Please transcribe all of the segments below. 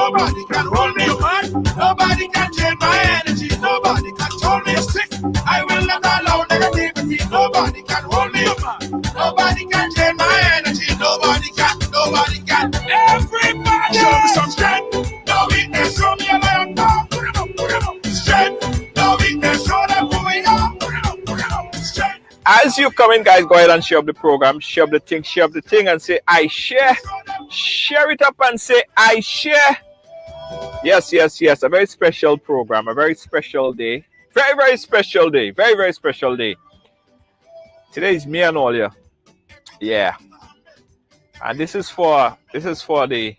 Nobody can hold me, man. Nobody can change my energy. Nobody can hold me sick. I will not allow negativity. Nobody can hold me, man. Nobody can change my energy. Nobody can. Nobody can. Everybody show me some strength. No weakness. Show me a lion. Strength. No weakness. Show them who we are. Strength. As you come in, guys, go ahead and share up the program, share up the thing, and say, I share. Share it up and say, I share. Yes. A very special program, a very special day. Very special day. Very special day. Today is me and all you. Yeah. And this is for the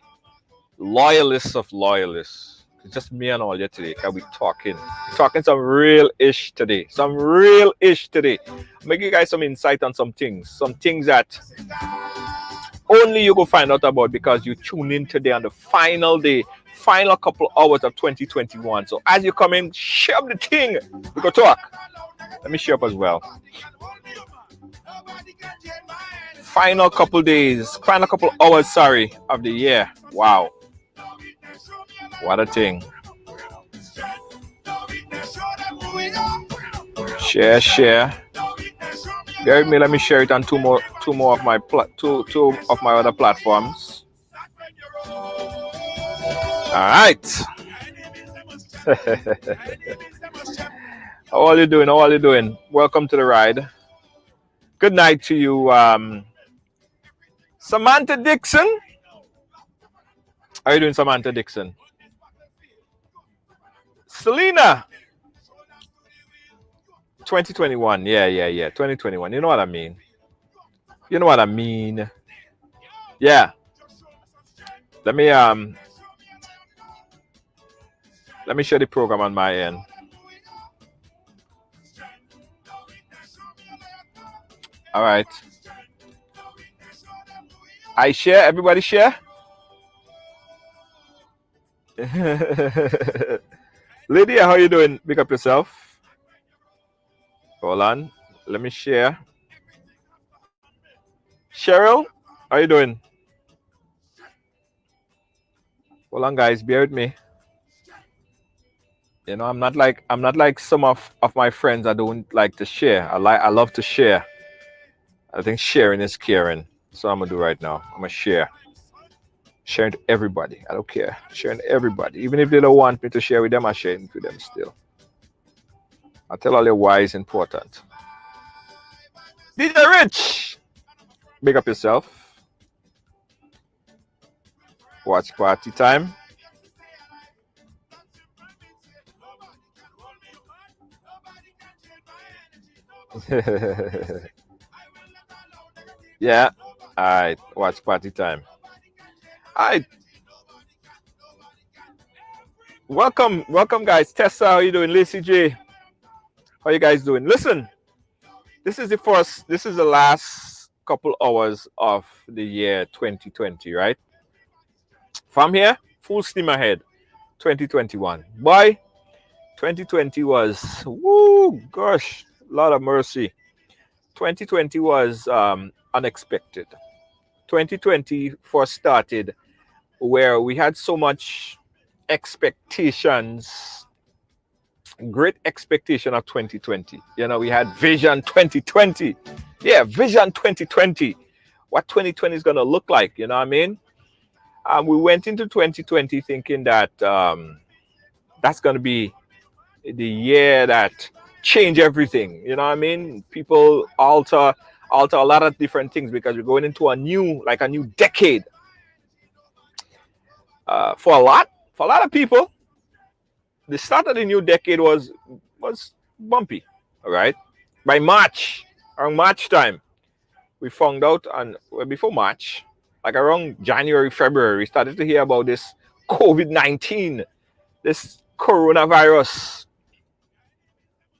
loyalists of loyalists. It's just me and all you today. Can we talking some real ish today. I'm gonna give you guys some insight on some things that only you go find out about because you tune in today on the final couple hours of 2021. So as you come in, share up the thing. We go talk. Let me share up as well. Final couple hours, of the year. Wow. What a thing. Share. Bear with me, let me share it on two more of my other platforms. All right. How are you doing? Welcome to the ride. Good night to you, Samantha Dixon. How are you doing, Samantha Dixon? Selena. 2021. Yeah. 2021. You know what I mean? Yeah. Let me share the program on my end. All right. I share. Everybody share. Lydia, how you doing? Pick up yourself. Hold on. Let me share. Cheryl, how you doing? Hold on, guys. Bear with me. You know, I'm not like some of my friends. I don't like to share. I love to share. I think sharing is caring. So I'm gonna do right now. I'm gonna share. Sharing to everybody. I don't care. Sharing to everybody. Even if they don't want me to share with them, I share it with them still. I tell all you why it's important. DJ Rich, big up yourself. Watch party time. Yeah. All right. Watch party time. All right. Welcome, guys. Tessa, how you doing? Lacey J, how you guys doing? Listen, this is the last couple hours of the year 2020, right? From here, full steam ahead. 2021. Boy, 2020 was, gosh, lot of mercy. 2020 was unexpected. 2020 first started where we had so much expectations, great expectation of 2020. You know, we had Vision 2020. Yeah, Vision 2020. What 2020 is going to look like, you know what I mean? We went into 2020 thinking that that's going to be the year that change everything. You know what I mean? People alter a lot of different things because we're going into a new decade. For a lot of people, the start of the new decade was bumpy. All right. By around March time, we found out, before March, like around January, February, we started to hear about this COVID-19, this coronavirus.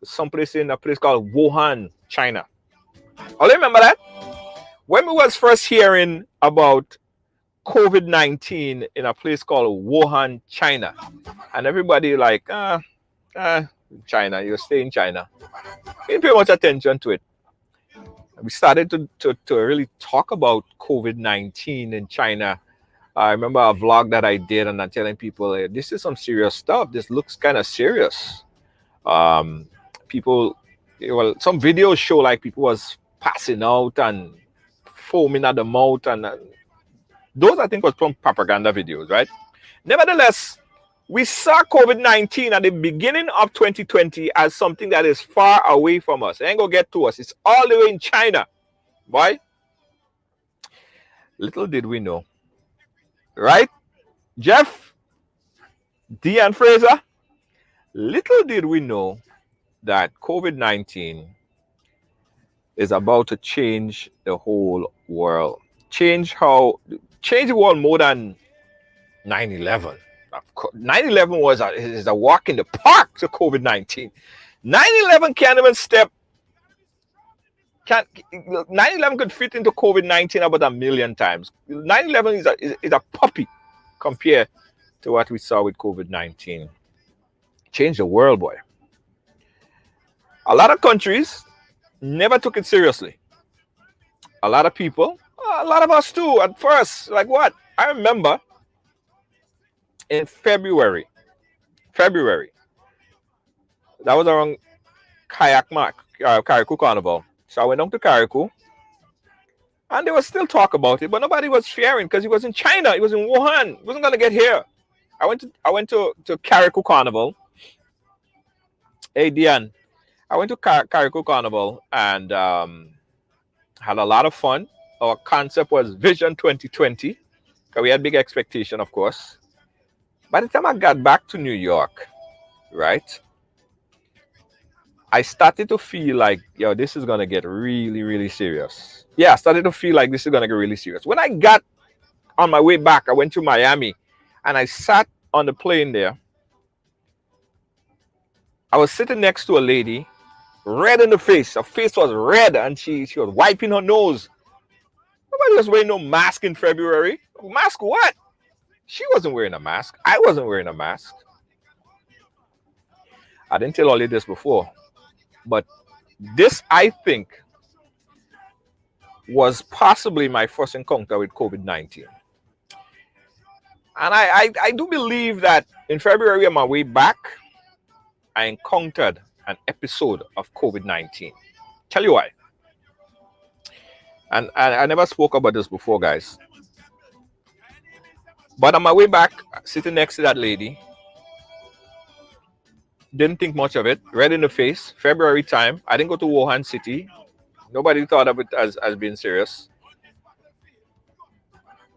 Someplace in a place called Wuhan, China. Oh, remember that? When we was first hearing about COVID-19 in a place called Wuhan, China, and everybody like, China, you stay in China. We didn't pay much attention to it. We started to really talk about COVID-19 in China I remember a vlog that I did, and I'm telling people, "Hey, this is some serious stuff. This looks kind of serious." Um, people, well, some videos show like people was passing out and foaming at the mouth, and those I think was from propaganda videos, right? Nevertheless, we saw COVID-19 at the beginning of 2020 as something that is far away from us. It ain't gonna get to us. It's all the way in China. Boy, little did we know. Right? Jeff, D and Fraser, little did we know that COVID-19 is about to change the whole world. Change the world more than 9/11. 9/11 is a walk in the park to COVID-19. 9/11 can't even step. Can't 9/11 could fit into COVID-19 about a million times. 9/11 is a puppy compared to what we saw with COVID-19. Changed the world, boy. A lot of countries never took it seriously. A lot of people, a lot of us too, at first. Like what? I remember in February, that was around Kariku Carnival. So I went down to Kariku, and there was still talk about it, but nobody was fearing because it was in China. It was in Wuhan. It wasn't gonna get here. I went to Kariku Carnival. Hey Diane, I went to Kariku Carnival and had a lot of fun. Our concept was Vision 2020 because we had big expectation, of course. By the time I got back to New York, right, I started to feel like, yo, this is gonna get really, really serious. Yeah, I started to feel like this is gonna get really serious. When I got on my way back, I went to Miami and I sat on the plane there. I was sitting next to a lady, red in the face. Her face was red and she was wiping her nose. Nobody was wearing no mask in February. Mask what? She wasn't wearing a mask. I wasn't wearing a mask. I didn't tell all of this before. But this, I think, was possibly my first encounter with COVID-19. And I do believe that in February on my way back, I encountered an episode of COVID-19. Tell you why. And I never spoke about this before, guys. But on my way back, sitting next to that lady, didn't think much of it. Red in the face. February time. I didn't go to Wuhan City. Nobody thought of it as being serious.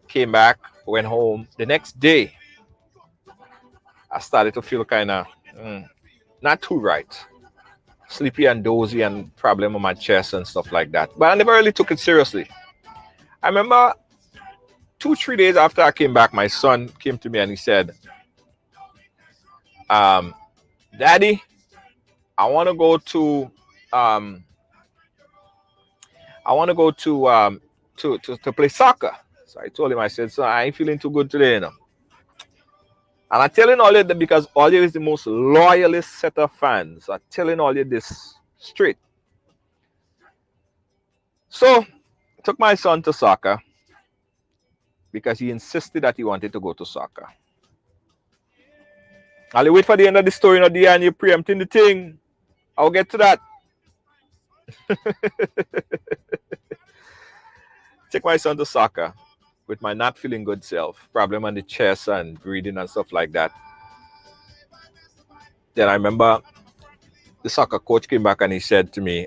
Came back, went home. The next day, I started to feel kind of not too right. Sleepy and dozy and problem on my chest and stuff like that. But I never really took it seriously. I remember 2-3 days after I came back, my son came to me and he said, Daddy, I want to go to to play soccer. So I told him, I said, so I ain't feeling too good today, you know. And I'm telling all you that because all you is the most loyalist set of fans. I'm telling all you this straight. So I took my son to soccer because he insisted that he wanted to go to soccer. I'll wait for the end of the story, not the end. You're preempting the thing. I'll get to that. Take my son to soccer with my not feeling good self, problem on the chest and breathing and stuff like that. Then I remember the soccer coach came back and he said to me,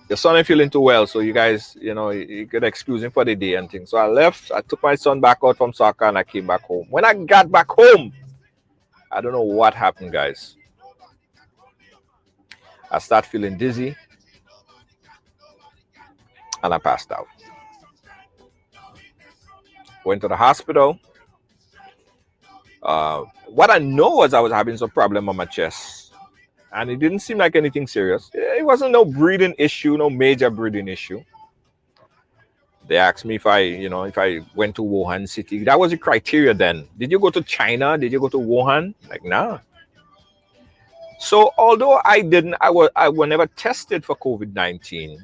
your son ain't feeling too well, so you guys, you could excuse him for the day and things. So I left. I took my son back out from soccer and I came back home. When I got back home, I don't know what happened, guys. I started feeling dizzy and I passed out. Went to the hospital. What I know was I was having some problem on my chest. And it didn't seem like anything serious. It wasn't no breathing issue, no major breathing issue. They asked me if I went to Wuhan City. That was the criteria then. Did you go to China? Did you go to Wuhan? Like, nah. So although I was never tested for COVID-19,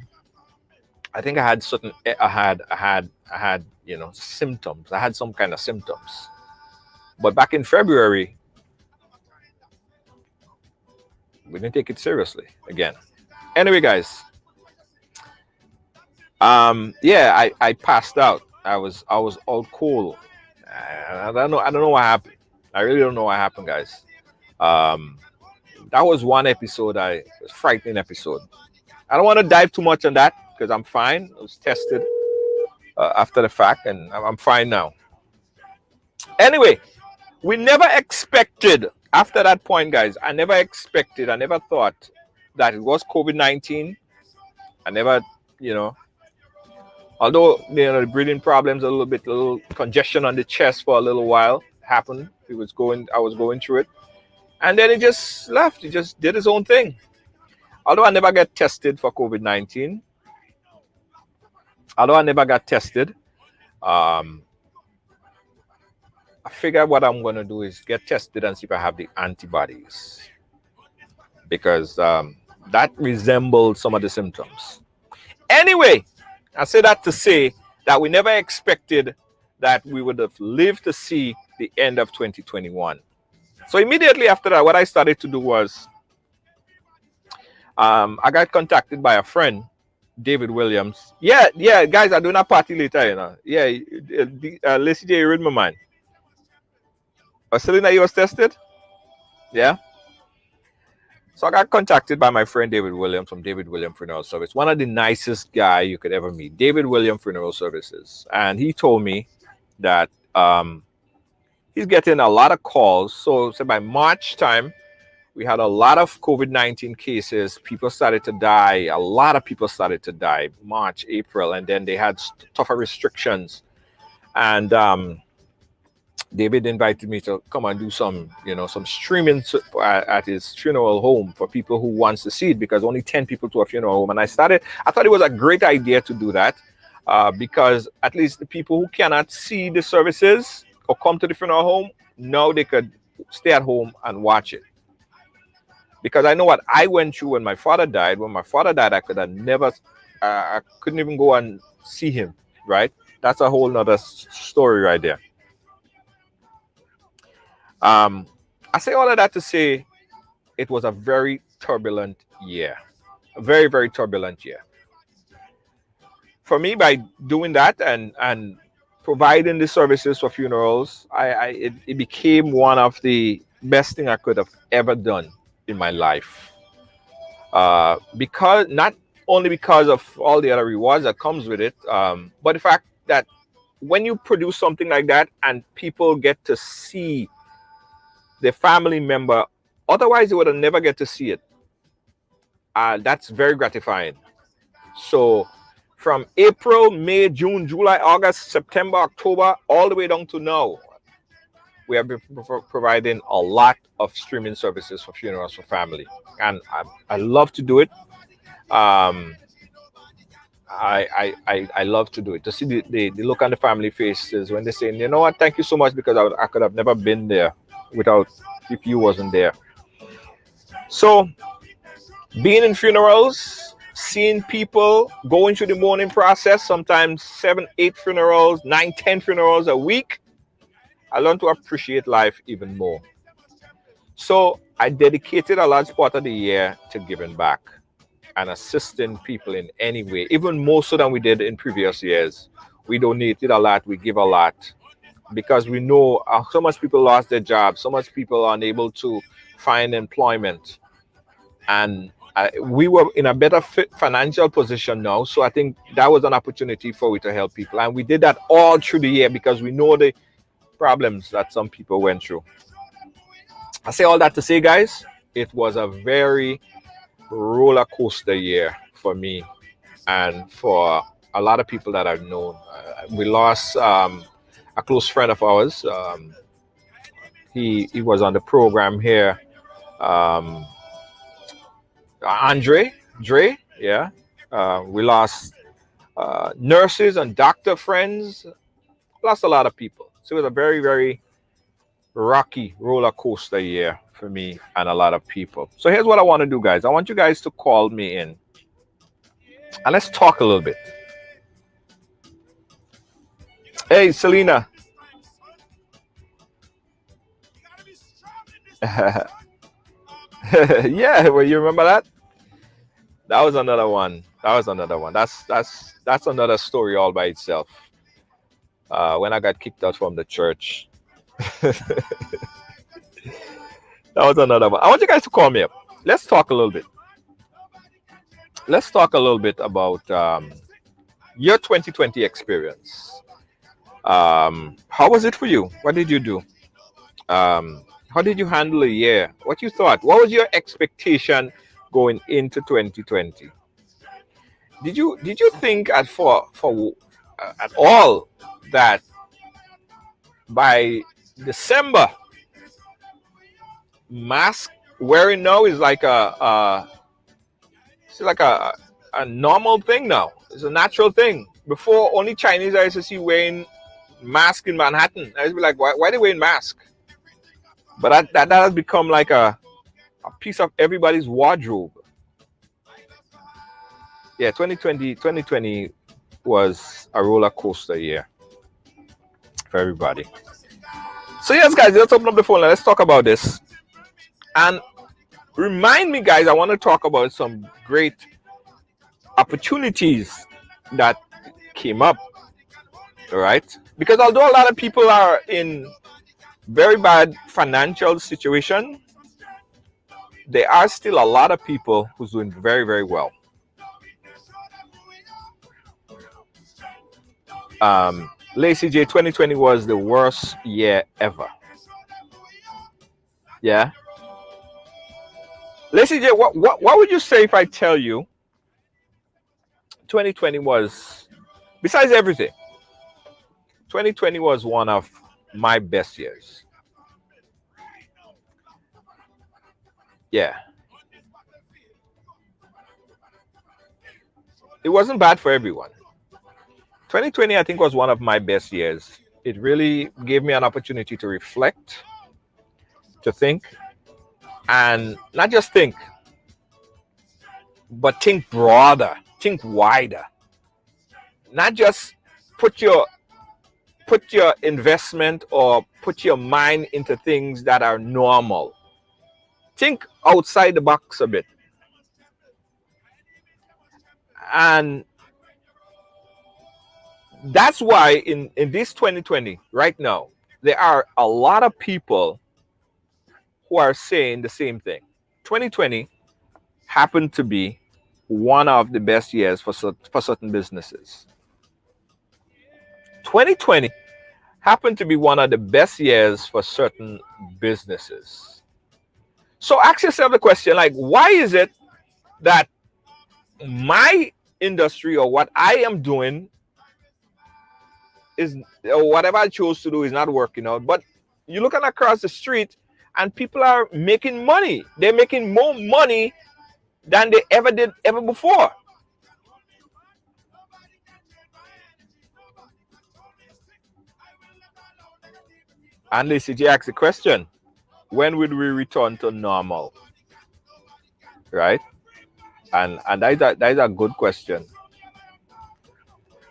I think I had certain, I had, you know, symptoms. I had some kind of symptoms. But back in February, we didn't take it seriously again. Anyway, guys, yeah, I passed out. I was all cool. I don't know what happened. I really don't know what happened, guys. Um, that was one episode. It was a frightening episode. I don't want to dive too much on that because I'm fine. I was tested after the fact, and I'm fine now. Anyway, we never expected after that point, guys. I never expected. I never thought that it was COVID-19. I never, you know, although you know the breathing problems, a little congestion on the chest for a little while happened. I was going through it, and then it just left. It just did its own thing. Although I never got tested for COVID-19, um, I figured what I'm gonna do is get tested and see if I have the antibodies because that resembles some of the symptoms. Anyway, I say that to say that we never expected that we would have lived to see the end of 2021. So immediately after that, what I started to do was I got contacted by a friend, David Williams. Yeah, guys, I'm doing a party later, you know. Yeah, Lacey J, you read my mind. Selena, you was tested? Yeah. So I got contacted by my friend David Williams from David Williams Funeral Service, one of the nicest guy you could ever meet, David Williams Funeral Services. And he told me that he's getting a lot of calls. So by March time, we had a lot of COVID-19 cases. People started to die. A lot of people started to die, March, April, and then they had tougher restrictions. And David invited me to come and do some streaming at his funeral home for people who wants to see it, because only 10 people to a funeral home. And I thought it was a great idea to do that because at least the people who cannot see the services or come to the funeral home, now they could stay at home and watch it. Because I know what I went through when my father died. When my father died, I could have never, I couldn't even go and see him, right? That's a whole nother story right there. I say all of that to say it was a very turbulent year. A very, very turbulent year. For me, by doing that and providing the services for funerals, it became one of the best thing I could have ever done in my life. Because not only because of all the other rewards that comes with it, but the fact that when you produce something like that and people get to see the family member, otherwise they would have never get to see it. That's very gratifying. So from April, May, June, July, August, September, October, all the way down to now, we have been providing a lot of streaming services for funerals for family. And I love to do it. I love to do it. To see the look on the family faces when they say, you know what, thank you so much, because I could have never been there if you wasn't there. So being in funerals, seeing people going through the mourning process, sometimes 7, 8 funerals, 9, 10 funerals a week, I learned to appreciate life even more. So I dedicated a large part of the year to giving back and assisting people in any way, even more so than we did in previous years. We donated a lot, we give a lot, because we know so much people lost their jobs, so much people are unable to find employment. And we were in a better financial position now. So I think that was an opportunity for we to help people. And we did that all through the year because we know the problems that some people went through. I say all that to say, guys, it was a very roller coaster year for me and for a lot of people that I've known. We lost a close friend of ours. He was on the program here. Andre, yeah. We lost nurses and doctor friends. Lost a lot of people. So it was a very, very rocky roller coaster year for me and a lot of people. So here's what I want to do, guys. I want you guys to call me in and let's talk a little bit. Hey, Selena. Yeah, well, you remember that? That was another one. That was another one. That's another story all by itself. When I got kicked out from the church, that was another one. I want you guys to call me up. Let's talk a little bit. Let's talk a little bit about your 2020 experience. How was it for you? What did you do? How did you handle a year? What you thought? What was your expectation going into 2020? Did you think at all that by December mask wearing now is like it's like a normal thing now. It's a natural thing. Before, only Chinese I used to see wearing mask in Manhattan. I used to be like, why are they wearing mask? But that has become like a piece of everybody's wardrobe. Yeah, 2020 was a roller coaster year for everybody. So yes, guys, let's open up the phone and let's talk about this. And remind me, guys, I want to talk about some great opportunities that came up. All right, because although a lot of people are in very bad financial situation, there are still a lot of people who's doing very, very well. Lacey J, 2020 was the worst year ever. Yeah. Lacey J, what would you say if I tell you 2020 was, besides everything, 2020 was one of my best years. Yeah. It wasn't bad for everyone. 2020, I think, was one of my best years. It really gave me an opportunity to reflect, to think, and not just think, but think broader, think wider. Not just put your investment or put your mind into things that are normal. Think outside the box a bit. And that's why in this 2020 right now, there are a lot of people who are saying the same thing. 2020 happened to be one of the best years for certain businesses. 2020 happened to be one of the best years for certain businesses. So ask yourself the question, like, why is it that my industry or what I am doing is, or whatever I chose to do is not working out? But you're looking across the street and people are making money. They're making more money than they ever did ever before. And Lacey J asks the question, when would we return to normal? Right? And that is a good question.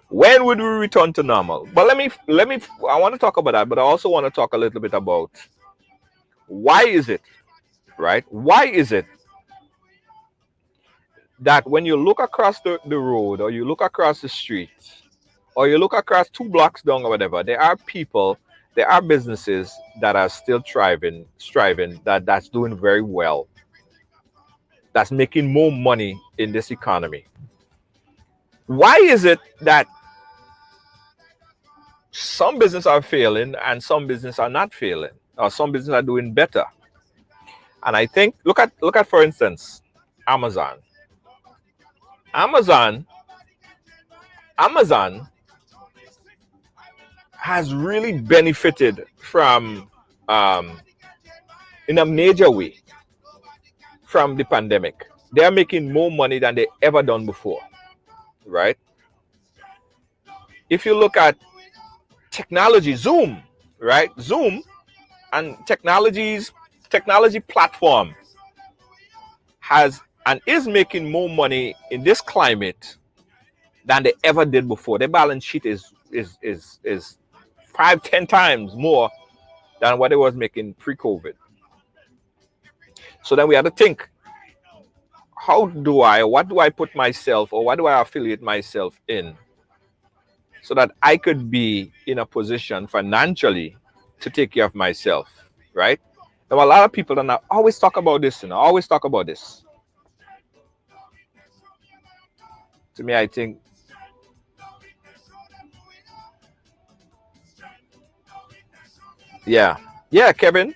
When would we return to normal? But let me I want to talk about that, but I also want to talk a little bit about why is it, right? Why is it that when you look across the road, or you look across the street, or you look across 2 blocks down or whatever, there are people, there are businesses that are still striving, that's doing very well, that's making more money in this economy? Why is it that some businesses are failing and some businesses are not failing, or some businesses are doing better? And I think, look at for instance, Amazon. Amazon has really benefited from, in a major way, from the pandemic. They are making more money than they ever done before, right? If you look at technology, Zoom, right? Zoom and technology platform has and is making more money in this climate than they ever did before. Their balance sheet is 5, 10 times more than what it was making pre-COVID. So then we had to think, what do I put myself, or what do I affiliate myself in, so that I could be in a position financially to take care of myself, right? Now, a lot of people don't always talk about this, always talk about this. To me, I think yeah, Kevin,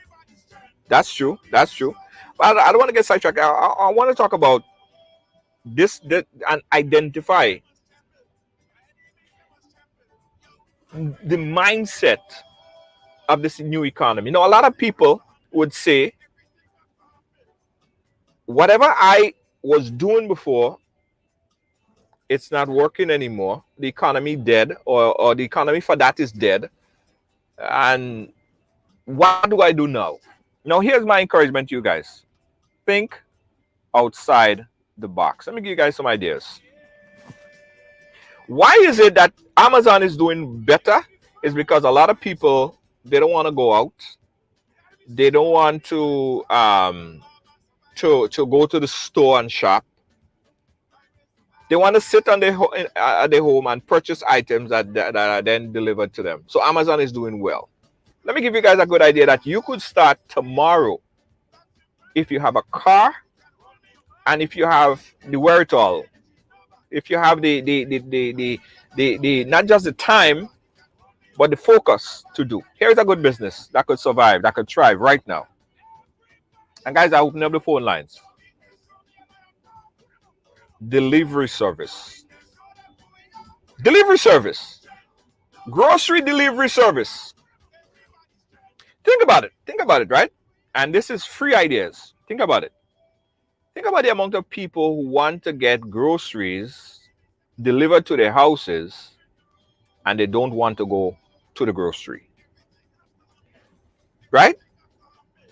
that's true. But I don't want to get sidetracked. I want to talk about this and identify the mindset of this new economy. A lot of people would say, whatever I was doing before, it's not working anymore. The economy dead, or the economy for that is dead. And what do I do now? Now, here's my encouragement to you guys. Think outside the box. Let me give you guys some ideas. Why is it that Amazon is doing better? Is because a lot of people, they don't want to go out. They don't want to go to the store and shop. They want to sit at their home and purchase items that are then delivered to them. So Amazon is doing well. Let me give you guys a good idea that you could start tomorrow if you have a car and if you have the wherewithal, if you have the not just the time, but the focus to do. Here's a good business that could survive, that could thrive right now. And guys, I open up the phone lines. Delivery service. Delivery service. Grocery delivery service. Think about it, right? And this is free ideas. Think about it. Think about the amount of people who want to get groceries delivered to their houses and they don't want to go to the grocery. Right?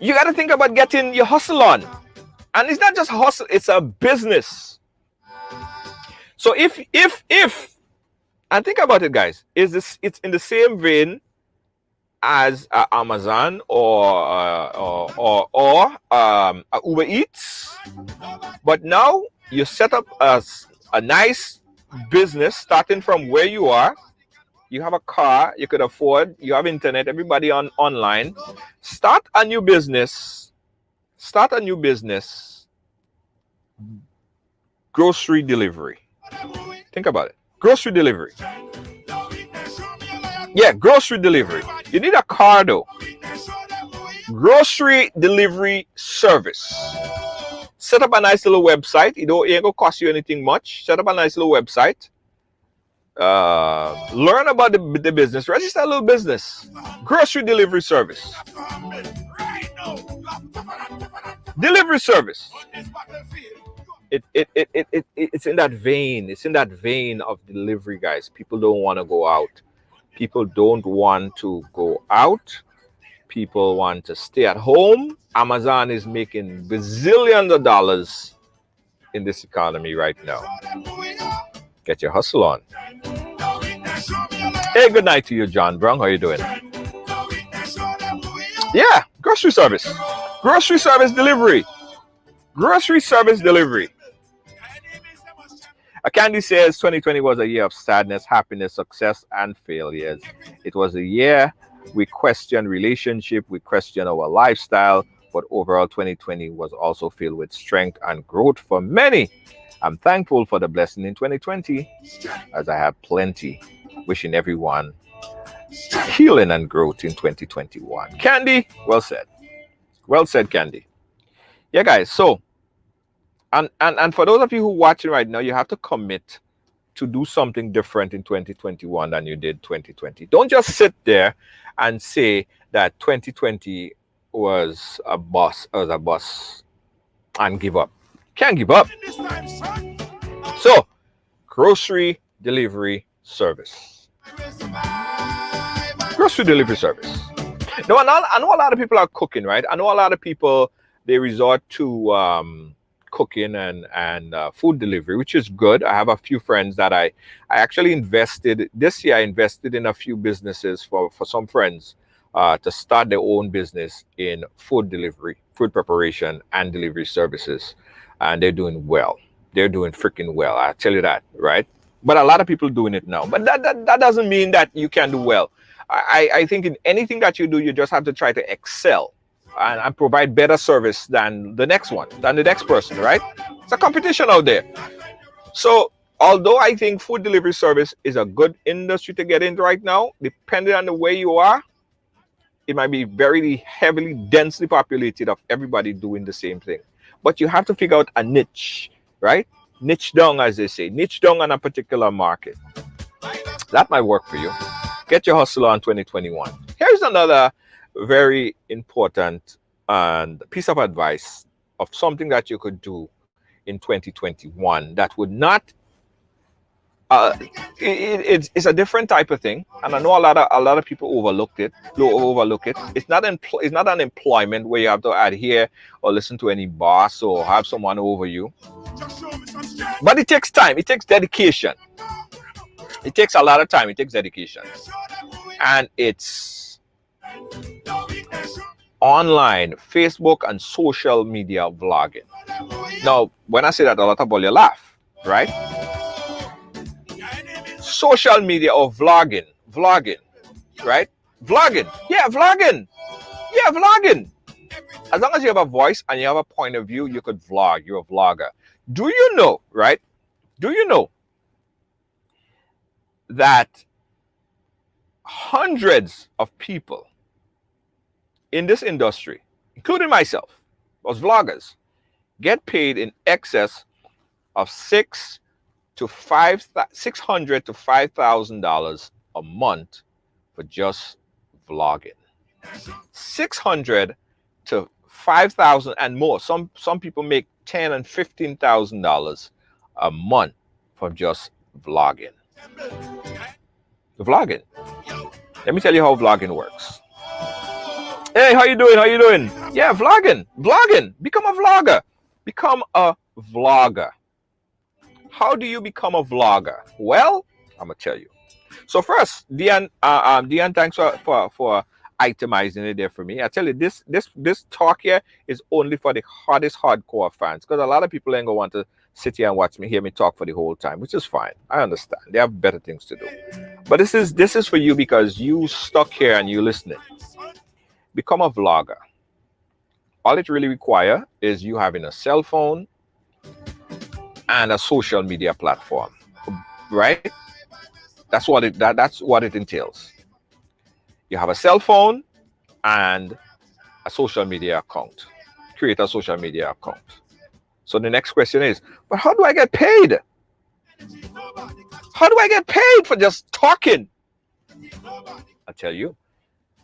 You got to think about getting your hustle on. And it's not just hustle, it's a business. So if and think about it, guys, it's in the same vein as Amazon or Uber Eats, but now you set up a nice business starting from where you are. You have a car, you could afford, you have internet, everybody online. Start a new business. Grocery delivery. Think about it. Grocery delivery. Yeah, grocery delivery. You need a car though. Grocery delivery service. Set up a nice little website. It ain't gonna cost you anything much. Set up a nice little website. Learn about the business. Register a little business. Grocery delivery service. Delivery service. It's in that vein. It's in that vein of delivery, guys. People don't want to go out. People don't want to go out. People want to stay at home. Amazon is making bazillions of dollars in this economy right now. Get your hustle on. Hey, good night to you, John Brown. How are you doing? Yeah, grocery service. Grocery service delivery. Grocery service delivery. Candy says 2020 was a year of sadness, happiness, success, and failures. It was a year we questioned relationship, we questioned our lifestyle, but overall 2020 was also filled with strength and growth for many. I'm thankful for the blessing in 2020, as I have plenty. Wishing everyone healing and growth in 2021. Candy, well said. Well said, Candy. Yeah, guys, so And for those of you who are watching right now, you have to commit to do something different in 2021 than you did 2020. Don't just sit there and say that 2020 was a bust and give up. Can't give up. So, grocery delivery service. Grocery delivery service. Now, I know a lot of people are cooking, right? I know a lot of people, they resort to cooking and food delivery, which is good. I have a few friends that I actually invested this year. I invested in a few businesses for some friends to start their own business in food delivery, food preparation, and delivery services, and they're doing well. They're doing freaking well. I tell you that, right? But a lot of people doing it now. But that doesn't mean that you can do well. I think in anything that you do, you just have to try to excel and provide better service than the next one, than the next person, right? It's a competition out there. So although I think food delivery service is a good industry to get into right now, depending on the way you are, it might be very heavily, densely populated of everybody doing the same thing. But you have to figure out a niche, right? Niche down, as they say, niche down on a particular market. That might work for you. Get your hustle on 2021. Here's another very important and piece of advice of something that you could do in 2021 that would not it's a different type of thing, and I know a lot of people overlook it. It's not an employment where you have to adhere or listen to any boss or have someone over you, but it takes time, it takes dedication, it takes a lot of time, it takes dedication, and it's online Facebook and social media vlogging. Now when I say that, a lot of people laugh, right? Social media or vlogging, right? Vlogging. As long as you have a voice and you have a point of view, you could vlog. You're a vlogger. Do you know, right? Do you know that hundreds of people in this industry, including myself, those vloggers, get paid in excess of $600 to $5,000 a month for just vlogging? 600 to 5,000 and more. Some people make $10,000 and $15,000 a month from just vlogging. Vlogging. Let me tell you how vlogging works. Hey, how you doing? Yeah, vlogging. Become a vlogger. How do you become a vlogger? Well, I'm gonna tell you. So first, Deanne, thanks for itemizing it there for me. I tell you, this talk here is only for the hardest hardcore fans, because a lot of people ain't gonna want to sit here and hear me talk for the whole time, which is fine. I understand. They have better things to do. But this is for you because you stuck here and you listening. Become a vlogger. All it really requires is you having a cell phone and a social media platform, right? That's what it entails. You have a cell phone and a social media account. Create a social media account. So the next question is, but how do I get paid? How do I get paid for just talking? I'll tell you.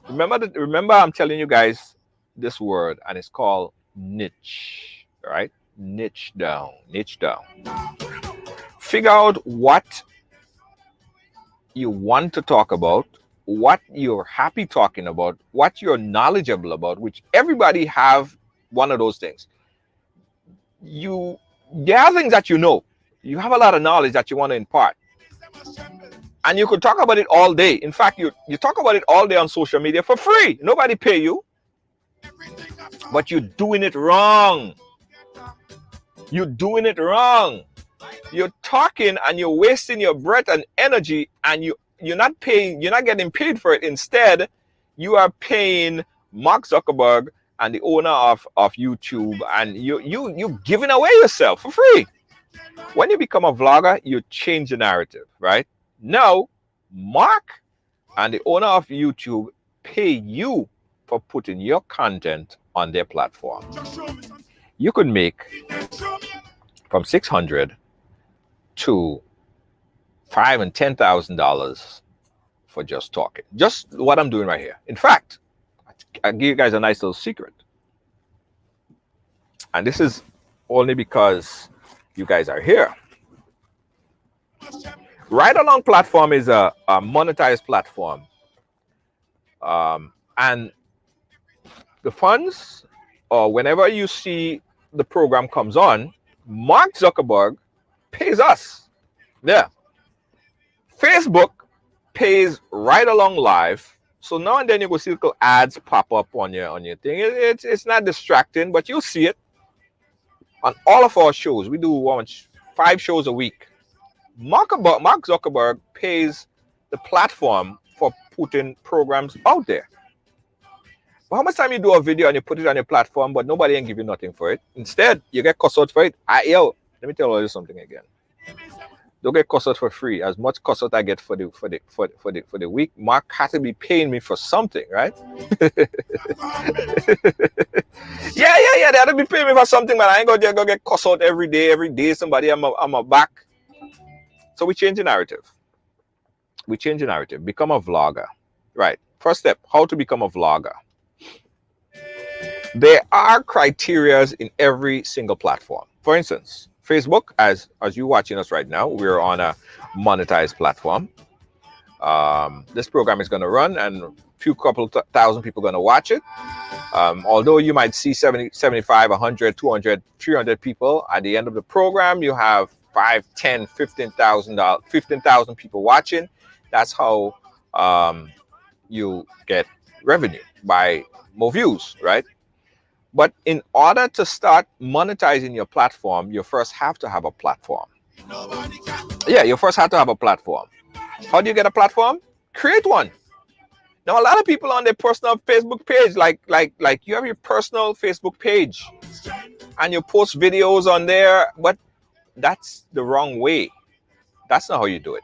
Remember I'm telling you guys this word, and it's called niche, right? Niche down. Figure out what you want to talk about, what you're happy talking about, what you're knowledgeable about, which everybody have one of those things. There are things that you know. You have a lot of knowledge that you want to impart. And you could talk about it all day. In fact, you talk about it all day on social media for free. Nobody pay you. But you're doing it wrong. You're talking and you're wasting your breath and energy, and you're not getting paid for it. Instead, you are paying Mark Zuckerberg and the owner of YouTube, and you giving away yourself for free. When you become a vlogger, you change the narrative, right? Now, Mark and the owner of YouTube pay you for putting your content on their platform. You could make from $600 to $5,000 and $10,000 for just talking. Just what I'm doing right here. In fact, I'll give you guys a nice little secret. And this is only because you guys are here. RIdealong platform is a monetized platform. And the funds, or whenever you see the program comes on, Mark Zuckerberg pays us. Yeah. Facebook pays Ridealong Live. So now and then you go see little ads pop up on your thing. It's not distracting, but you'll see it on all of our shows. We do 5 shows a week. Mark Zuckerberg pays the platform for putting programs out there. But how much time you do a video and you put it on your platform, but nobody ain't give you nothing for it? Instead, you get cussed out for it. Let me tell you something again. Don't get cussed out for free. As much cussed out I get for the week, Mark has to be paying me for something, right? yeah. They have to be paying me for something, man. I ain't gonna get cussed out every day. Somebody I'm a back. So we change the narrative. Become a vlogger. Right. First step, how to become a vlogger. There are criterias in every single platform. For instance, Facebook, as you're watching us right now, we're on a monetized platform. This program is going to run and a couple thousand people are going to watch it. Although you might see 70, 75, 100, 200, 300 people, at the end of the program, you have 5, 10, 15,000 people watching. That's how you get revenue, by more views, right? But in order to start monetizing your platform, you first have to have a platform. Yeah, you first have to have a platform. How do you get a platform? Create one. Now, a lot of people on their personal Facebook page, like you have your personal Facebook page and you post videos on there, but that's the wrong way. That's not how you do it.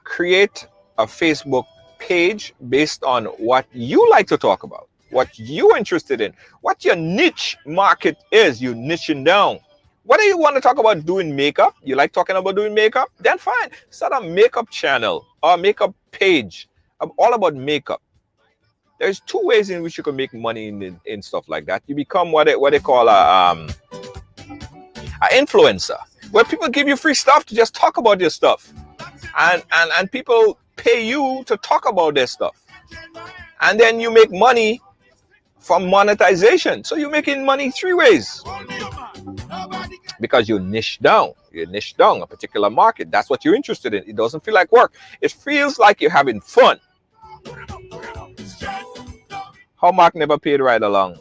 Create a Facebook page based on what you like to talk about, what you're interested in, what your niche market is. You niching down. Whether you want to talk about doing makeup, you like talking about doing makeup, then fine. Start a makeup channel or makeup page all about makeup. There's 2 ways in which you can make money in stuff like that. You become what they call a influencer, where people give you free stuff to just talk about your stuff, and people pay you to talk about their stuff, and then you make money from monetization. So you're making money 3 ways because you niche down a particular market. That's what you're interested in. It doesn't feel like work. It feels like you're having fun. How Mark never paid Ridealong?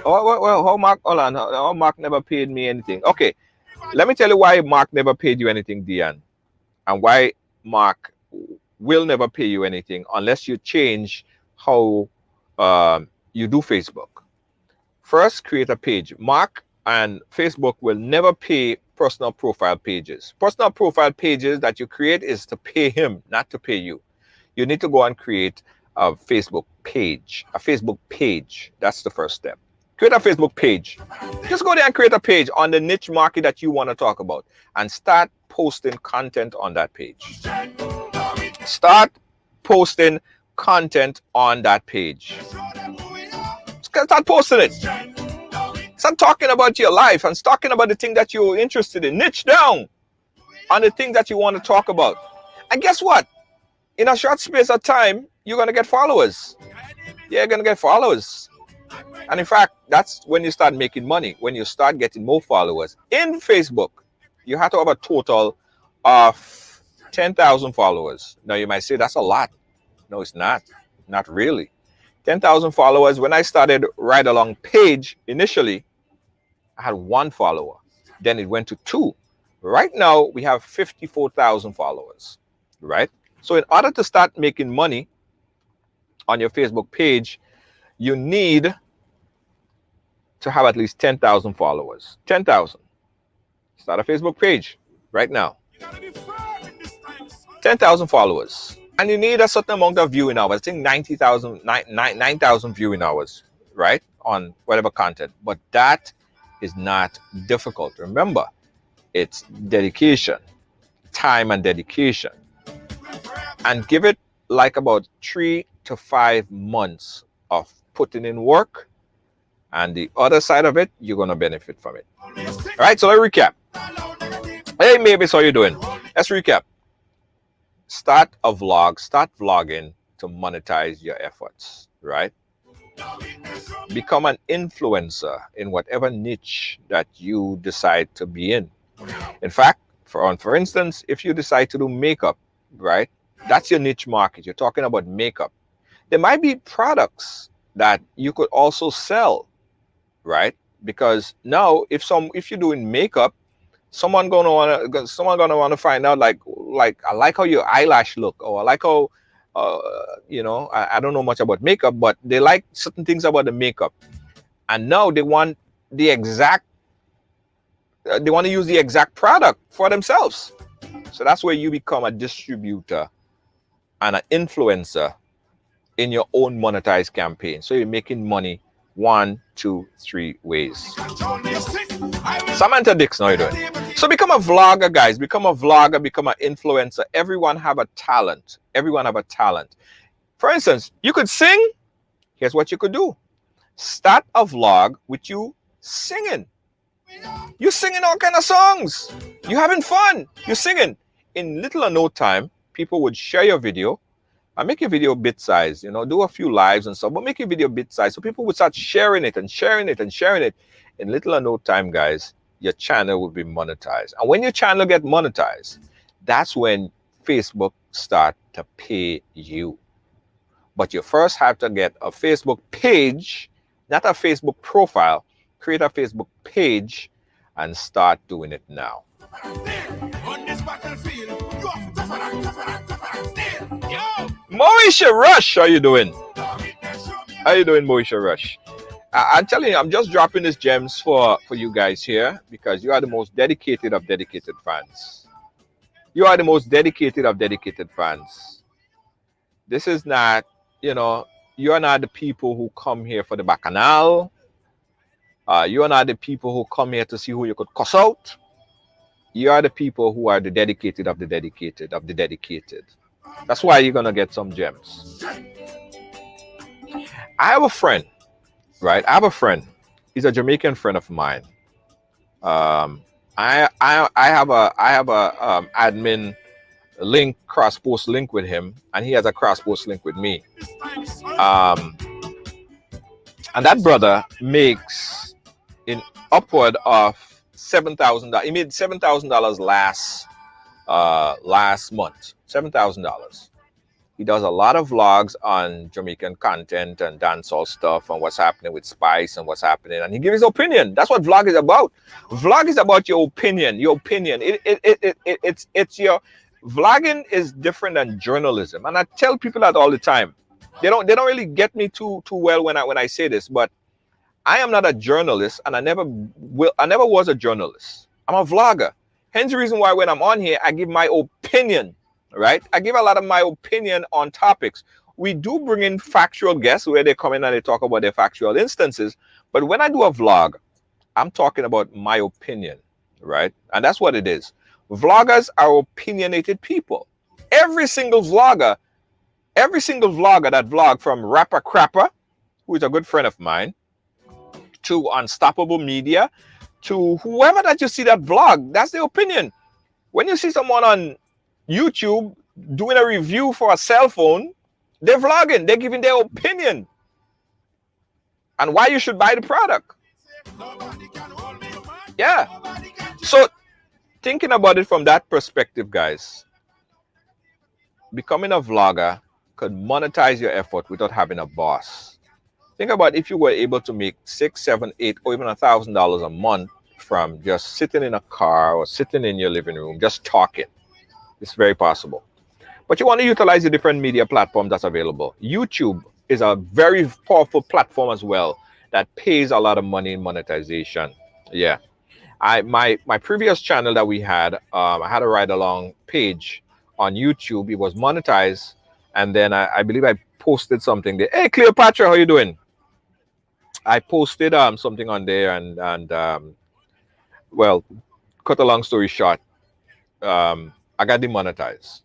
Oh, well, how Mark? Hold on. How Mark never paid me anything? Okay, let me tell you why Mark never paid you anything, Dion, and why Mark will never pay you anything unless you change how you do Facebook. First, create a page. Mark and Facebook will never pay personal profile pages. Personal profile pages that you create is to pay him, not to pay you. You need to go and create a Facebook page. That's the first step. Create a Facebook page. Just go there and create a page on the niche market that you want to talk about and start posting content on that page. Start posting content on that page. Start posting it. Start talking about your life and talking about the thing that you're interested in. Niche down on the thing that you want to talk about. And guess what? In a short space of time, you're going to get followers. You're going to get followers. And in fact, that's when you start making money, when you start getting more followers. In Facebook, you have to have a total of 10,000 followers. Now, you might say that's a lot. No, it's not. Not really. 10,000 followers. When I started Ridealong page, initially, I had 1 follower. Then it went to 2. Right now, we have 54,000 followers, right? So in order to start making money on your Facebook page, you need to have at least 10,000 followers. 10,000. Start a Facebook page right now. 10,000 followers. And you need a certain amount of viewing hours. I think 9,000 viewing hours, right? On whatever content. But that is not difficult. Remember, it's dedication, time and dedication. And give it like about 3 to 5 months of putting in work. And the other side of it, you're going to benefit from it. All right, so let's recap. Hey, Mavis, how you doing? Let's recap. Start a vlog, start vlogging to monetize your efforts, right? become an influencer in whatever niche that you decide to be in. In fact, for instance, if you decide to do makeup, right? That's your niche market. You're talking about makeup. There might be products that you could also sell, right? Because now if you're doing makeup, someone gonna wanna find out like I like how your eyelash look, or I like how I don't know much about makeup, but they like certain things about the makeup, and now they want the exact they want to use the exact product for themselves. So that's where you become a distributor and an influencer in your own monetized campaign. So you're making money 1, 2, 3 ways. Samantha Dixon, how you doing? So become a vlogger, guys. Become a vlogger, become an influencer. Everyone have a talent. Everyone have a talent. For instance, you could sing. Here's what you could do. Start a vlog with you singing. You're singing all kind of songs. You're having fun. You're singing. In little or no time, people would share your video and make your video bit size. Do a few lives and stuff, but make your video bit size. So people would start sharing it and sharing it and sharing it. In little or no time, guys, your channel will be monetized. And when your channel get monetized, that's when Facebook start to pay you. But you first have to get a Facebook page, not a Facebook profile. Create a Facebook page and start doing it now. Moisha Rush, how you doing? How you doing, Moisha Rush? I'm telling you, I'm just dropping these gems for you guys here because you are the most dedicated of dedicated fans. You are the most dedicated of dedicated fans. This is not, you are not the people who come here for the bacchanal. You are not the people who come here to see who you could cuss out. You are the people who are the dedicated of the dedicated of the dedicated. That's why you're going to get some gems. I have a friend, right? I have a friend. He's a Jamaican friend of mine. I have a admin link, cross post link with him, and he has a cross post link with me. And that brother makes in upward of $7,000. He made $7,000 last month. $7,000. He does a lot of vlogs on Jamaican content and dancehall stuff and what's happening with Spice and what's happening, and he gives his opinion. That's what vlog is about. Vlog is about your opinion. Your opinion. It's your vlogging is different than journalism, and I tell people that all the time. They don't really get me too well when I say this, but I am not a journalist, and I never was a journalist. I'm a vlogger. Hence the reason why when I'm on here, I give my opinion. Right? I give a lot of my opinion on topics. We do bring in factual guests where they come in and they talk about their factual instances. But when I do a vlog, I'm talking about my opinion, right? And that's what it is. Vloggers are opinionated people. Every single vlogger that vlog, from Rapper Crapper, who is a good friend of mine, to Unstoppable Media, to whoever that you see that vlog, that's their opinion. When you see someone on YouTube doing a review for a cell phone, they're vlogging, they're giving their opinion and why you should buy the product. Yeah. So thinking about it from that perspective, guys, becoming a vlogger could monetize your effort without having a boss. Think about if you were able to make $6, $7, $8, or even $1,000 a month from just sitting in a car or sitting in your living room, just talking. It's very possible. But you want to utilize the different media platforms that's available. YouTube is a very powerful platform as well that pays a lot of money in monetization. Yeah. My previous channel that we had, I had a ride-along page on YouTube. It was monetized. And then I believe I posted something there. Hey, Cleopatra, how you doing? I posted something on there and well, cut a long story short, I got demonetized,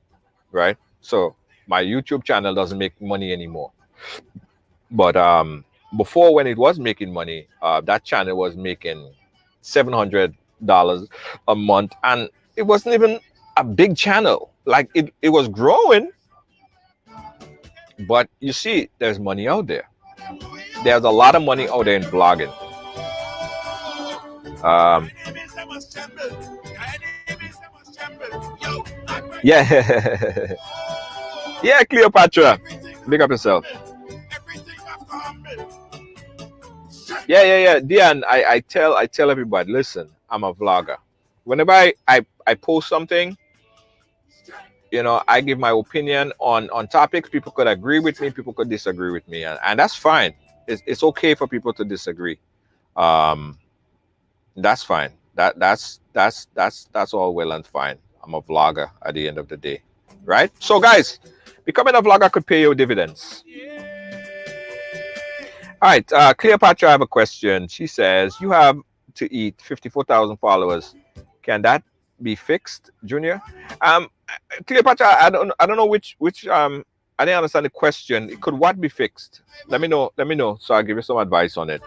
right? So my YouTube channel doesn't make money anymore. But before, when it was making money, that channel was making $700 a month, and it wasn't even a big channel. Like it was growing, but you see, there's money out there. There's a lot of money out there in blogging. Yeah. Yeah, Cleopatra. Big up yourself. Yeah. Diane, I tell everybody, listen, I'm a vlogger. Whenever I post something, you know, I give my opinion on topics. People could agree with me, people could disagree with me, and that's fine. It's okay for people to disagree. Um, that's fine. That's all well and fine. I'm a vlogger at the end of the day, right? So, guys, becoming a vlogger could pay you dividends. All right, Cleopatra, I have a question. She says you have to eat 54,000 followers. Can that be fixed, Junior? Cleopatra, I don't know which I didn't understand the question. Could what be fixed? Let me know so I'll give you some advice on it.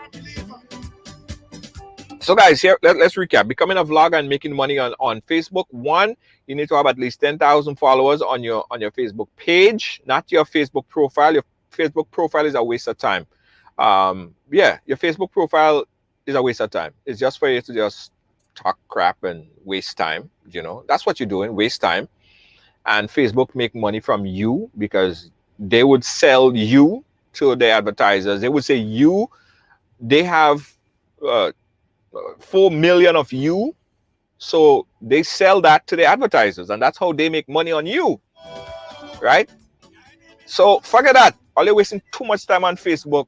So guys, here let's recap. Becoming a vlogger and making money on Facebook. One, you need to have at least 10,000 followers on your Facebook page, not your Facebook profile. Your Facebook profile is a waste of time. Yeah, your Facebook profile is a waste of time. It's just for you to just talk crap and waste time. You know, that's what you're doing, waste time. And Facebook make money from you because they would sell you to the advertisers. They would say they have 4 million of you, so they sell that to the advertisers, and that's how they make money on you, right? So forget that. All you're wasting too much time on Facebook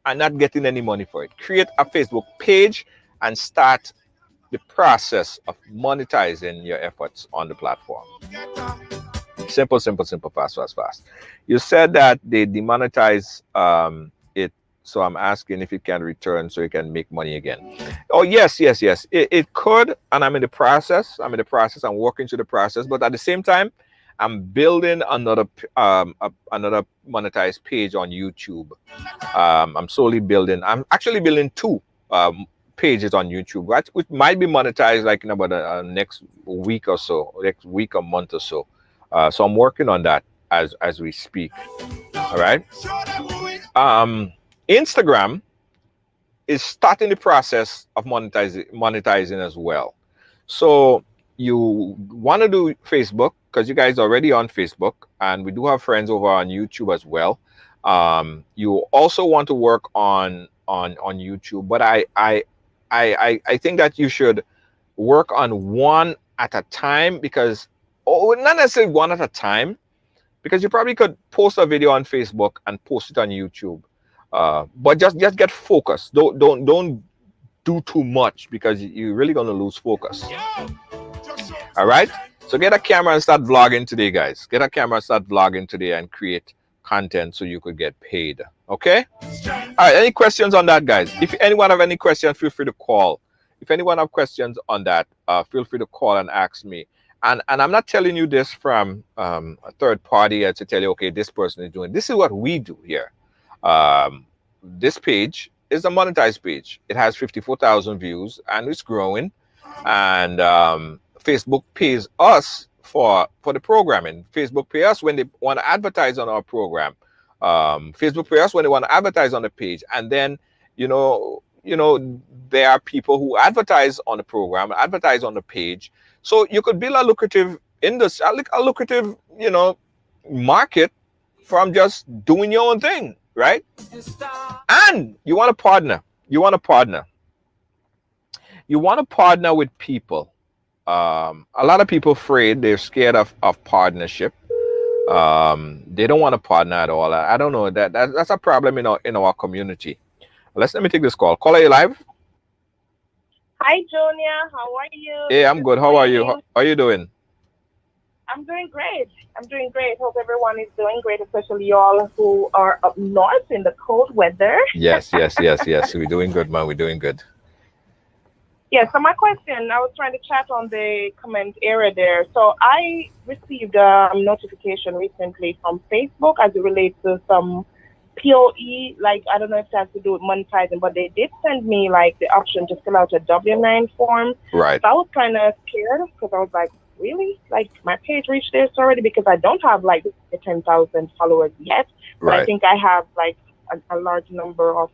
and not getting any money for it. Create a Facebook page and start the process of monetizing your efforts on the platform. Simple, fast. You said that they demonetize it, so I'm asking if it can return so you can make money again. Oh, yes. It could, and I'm in the process. I'm working through the process, but at the same time, I'm building another monetized page on YouTube. I'm slowly building. I'm actually building two pages on YouTube, which might be monetized like in about next week or so, next week or month or so. So I'm working on that as we speak. All right. Instagram is starting the process of monetizing as well. So you want to do Facebook because you guys are already on Facebook, and we do have friends over on YouTube as well. You also want to work on YouTube, but I think that you should work on one at a time, because not necessarily one at a time, because you probably could post a video on Facebook and post it on YouTube, but just get focused. Don't do too much, because you're really gonna lose focus. All right, so get a camera and start vlogging today, guys. Get a camera and start vlogging today and create content so you could get paid. Okay. All right, any questions on that, guys? If anyone have any questions, feel free to call. If anyone have questions on that, feel free to call and ask me. And I'm not telling you this from a third party to tell you, okay, this person is doing. This is what we do here. This page is a monetized page. It has 54,000 views and it's growing. And Facebook pays us for the programming. Facebook pays us when they want to advertise on our program. Facebook pays us when they want to advertise on the page. And then, you know, there are people who advertise on the program, advertise on the page. So you could build a lucrative industry, a lucrative, market from just doing your own thing, right? And you want to partner. You want to partner with people. A lot of people afraid, they're scared of partnership. They don't want to partner at all. I don't know, that's a problem in our community. Let me take this call. Call, are you live? Hi, Junior. How are you? Hey, I'm good. How are you? How are you doing? I'm doing great. Hope everyone is doing great, especially y'all who are up north in the cold weather. Yes. We're doing good, man. We're doing good. Yeah, so my question, I was trying to chat on the comment area there. So I received a notification recently from Facebook as it relates to some POE, like, I don't know if it has to do with monetizing, but they did send me like the option to fill out a W-9 form. Right. So I was kind of scared because I was like, really? Like, my page reached this already? Because I don't have like the 10,000 followers yet. But right. I think I have like a large number of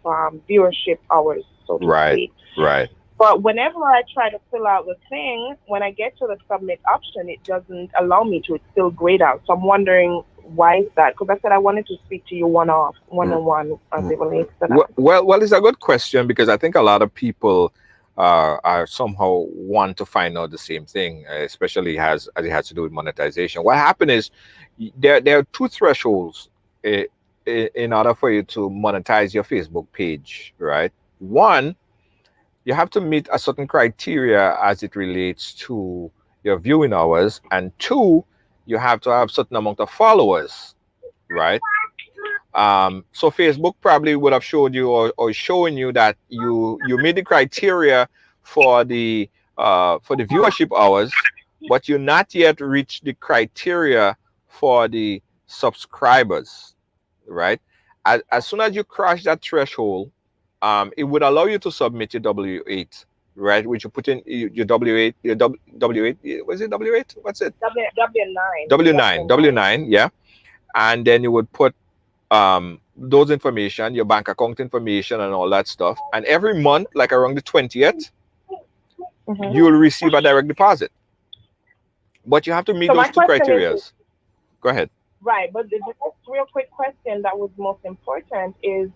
viewership hours, so to Right. speak. Right. But whenever I try to fill out the thing, when I get to the submit option, it doesn't allow me to. It's still grayed out. So I'm wondering why is that? Because I said I wanted to speak to you one-on-one as it relates to that. Well, it's a good question because I think a lot of people are somehow want to find out the same thing, especially as it has to do with monetization. What happened is there are two thresholds in order for you to monetize your Facebook page, right? One, you have to meet a certain criteria as it relates to your viewing hours, and two, you have to have certain amount of followers, right? So Facebook probably would have showed you or showing you that you meet the criteria for the viewership hours, but you not yet reached the criteria for the subscribers, right? As soon as you cross that threshold, it would allow you to submit your W8, right? Which you put in your W8, your W8, was it W8? What's it? W9. W9, yeah. And then you would put those information, your bank account information and all that stuff. And every month, like around the 20th, you will receive a direct deposit. But you have to meet those two criteria. Go ahead. Right, but the next real quick question that was most important is,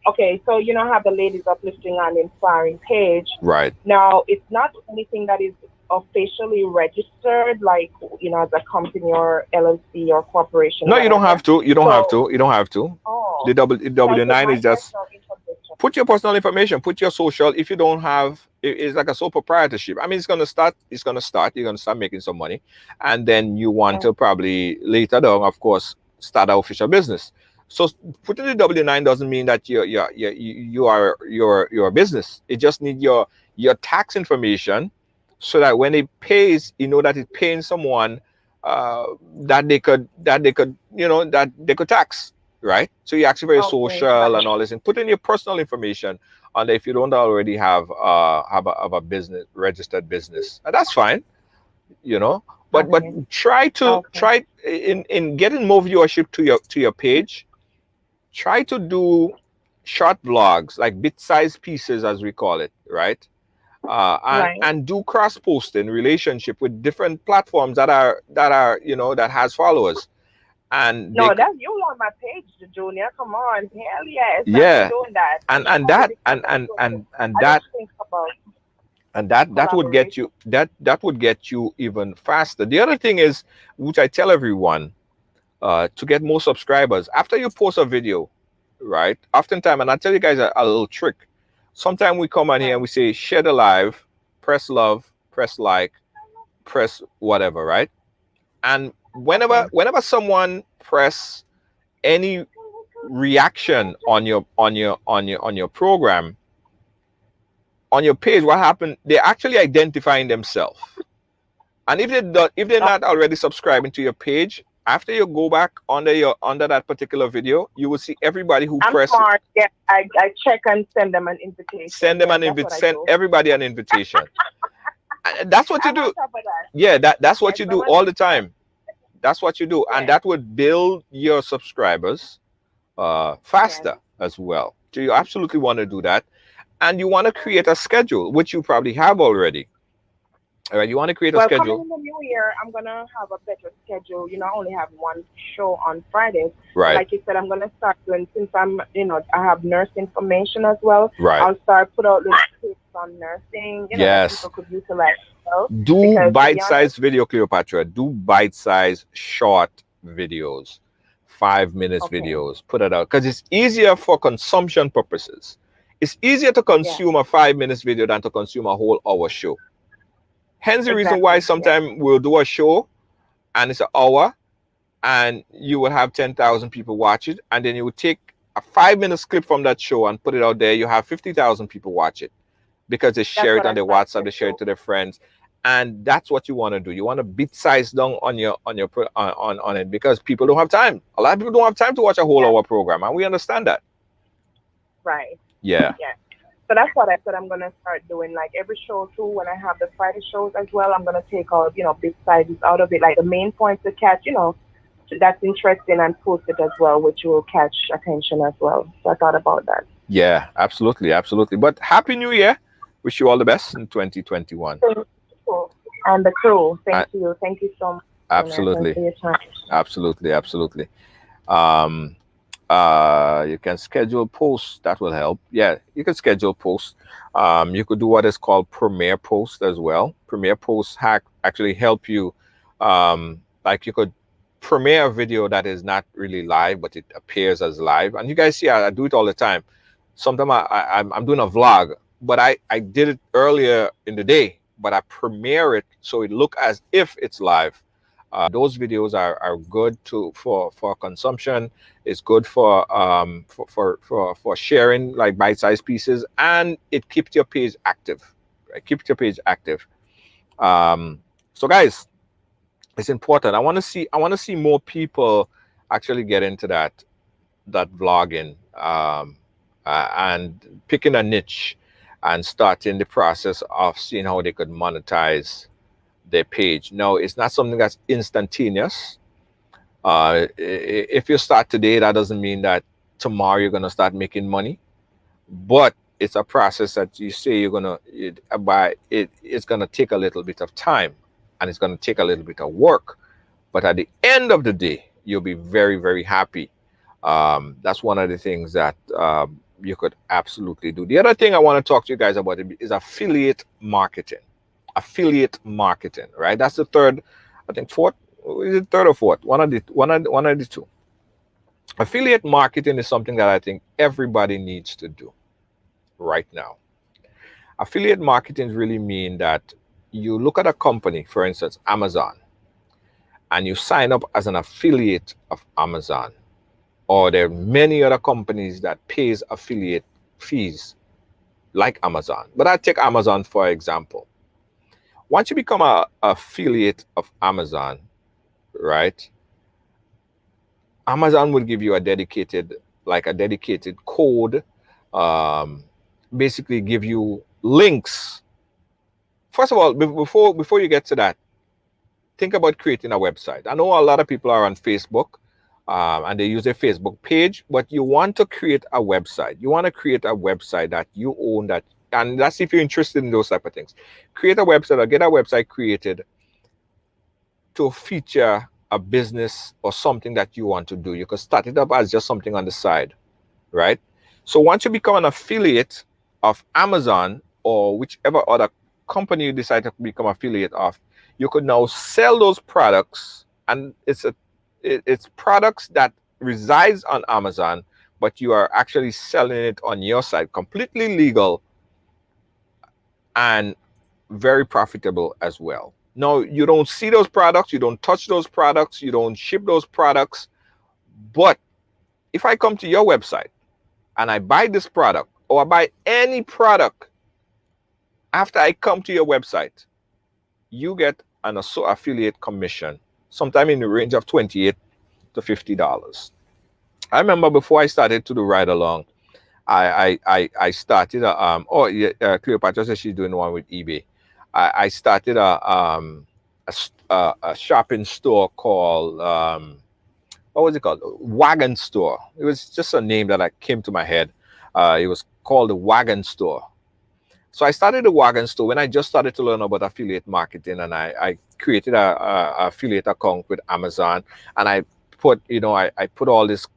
okay, so you know, have the ladies uplifting and inspiring page. Right. Now, it's not anything that is officially registered, like, you know, as a company or LLC or corporation. No, you don't have to. You don't have to. You don't have to. Oh, the W9 is just put your personal information, put your social. If you don't have, it's like a sole proprietorship. I mean, it's gonna start. You're gonna start making some money, and then you want to probably later on, of course, start an official business. So putting the W9 doesn't mean that you are a business. It just needs your tax information, so that when it pays, you know that it's paying someone that they could tax, right? So you actually very social and all this, and put in your personal information on there if you don't already have a business registered business, and that's fine, you know. But try in getting more viewership to your page. Try to do short vlogs, like bit-sized pieces, as we call it, right? And do cross-posting relationship with different platforms that are that has followers. And no, that's you on my page, Junior. Come on, hell yes. Yeah, doing that. And that would get you that would get you even faster. The other thing is, which I tell everyone, to get more subscribers, after you post a video, right? Oftentimes, and I tell you guys a little trick. Sometimes we come on here and we say share the live, press love, press like, press whatever, right? And whenever someone press any reaction on your program, on your page, what happened? They're actually identifying themselves. And if they're not already subscribing to your page, after you go back under that particular video, you will see everybody who presses. Yeah, I check and send them an invitation. Send everybody an invitation. That's what you do. Yeah, that's what you do all the time. That's what you do, and that would build your subscribers faster as well. So you absolutely want to do that, and you want to create a schedule, which you probably have already. All right, you want to create a schedule. Coming in the new year, I'm gonna have a better schedule. You know, I only have one show on Fridays. Right. Like you said, I'm gonna start doing, since I'm, I have nurse information as well. Right. I'll start put out little tips on nursing. That people could utilize. Do bite-sized video, Cleopatra. Do bite-sized short videos, 5 minutes videos. Put it out because it's easier for consumption purposes. It's easier to consume a 5 minutes video than to consume a whole hour show. Hence the reason why sometimes we'll do a show and it's an hour and you will have 10,000 people watch it, and then you would take a 5 minute clip from that show and put it out there. You have 50,000 people watch it because they share it on their WhatsApp, they share it to their friends. And that's what you want to do. You want to bit-size down on it because people don't have time. A lot of people don't have time to watch a whole hour program, and we understand that. Right. Yeah. So that's what I said I'm going to start doing. Like every show too, when I have the Friday shows as well, I'm going to take all, bit sizes out of it. Like the main points to catch, that's interesting and post it as well, which will catch attention as well. So I thought about that. Yeah, absolutely, absolutely. But Happy New Year. Wish you all the best in 2021. Thank you. And the crew, Uh, thank you so much, Jonathan, absolutely, for your time. absolutely, absolutely. Um, you can schedule posts. That will help. Yeah, you can schedule posts. You could do what is called premiere post as well. Premiere posts hack actually help you. Like you could premiere a video that is not really live, but it appears as live. And you guys see, I do it all the time. Sometimes I'm doing a vlog, but I did it earlier in the day, but I premiere it so it look as if it's live. Those videos are good for consumption. It's good for sharing like bite-sized pieces, and it keeps your page active. Right? Keeps your page active. So guys, it's important. I want to see more people actually get into that vlogging, and picking a niche and starting the process of seeing how they could monetize their page. No, it's not something that's instantaneous. If you start today, that doesn't mean that tomorrow you're going to start making money, but it's a process that you say you're going to, it's going to take a little bit of time, and it's going to take a little bit of work. But at the end of the day, you'll be very, very happy. That's one of the things that you could absolutely do. The other thing I want to talk to you guys about is affiliate marketing. Affiliate marketing, right? That's the third, I think fourth. Is it third or fourth? One of the two. Affiliate marketing is something that I think everybody needs to do right now. Affiliate marketing really mean that you look at a company, for instance, Amazon, and you sign up as an affiliate of Amazon, or there are many other companies that pays affiliate fees like Amazon. But I take Amazon for example. Once you become a affiliate of Amazon, right? Amazon will give you a dedicated code, um, basically give you links. First of all, before you get to that, think about creating a website. I know a lot of people are on Facebook, and they use a Facebook page, but you want to create a website. You want to create a website that you own, that, and that's if you're interested in those type of things. Create a website or get a website created to feature a business or something that you want to do. You can start it up as just something on the side, right? So once you become an affiliate of Amazon or whichever other company you decide to become affiliate of, you could now sell those products, and it's products that resides on Amazon, but you are actually selling it on your site, completely legal and very profitable as well. No, you don't see those products, you don't touch those products, you don't ship those products. But if I come to your website and I buy this product, or I buy any product after I come to your website, you get an affiliate commission, sometime in the range of $28 to $50. I remember before I started to do ride along, I started Cleopatra says she's doing one with eBay. I started a shopping store called what was it called? Wagon Store. It was just a name that came to my head. It was called the Wagon Store. So I started the Wagon Store when I just started to learn about affiliate marketing, and I created a affiliate account with Amazon, and I put I put all this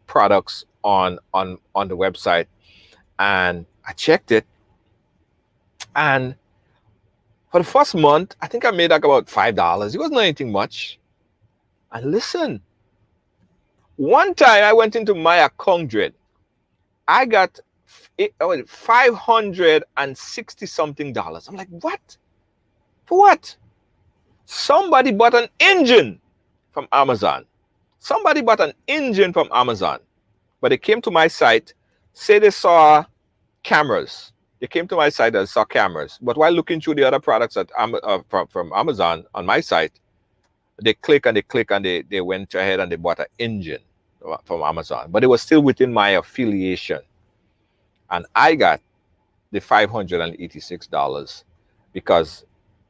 products on the website, and I checked it, and for the first month I think I made like about $5. It wasn't anything much. And listen, one time I went into my account, I got $560 something. I'm like, what? For what? Somebody bought an engine from Amazon. Somebody bought an engine from Amazon, but they came to my site, say they saw cameras. They came to my site and saw cameras, but while looking through the other products from Amazon on my site, they click and they went ahead and they bought an engine from Amazon, but it was still within my affiliation, and I got the $586 because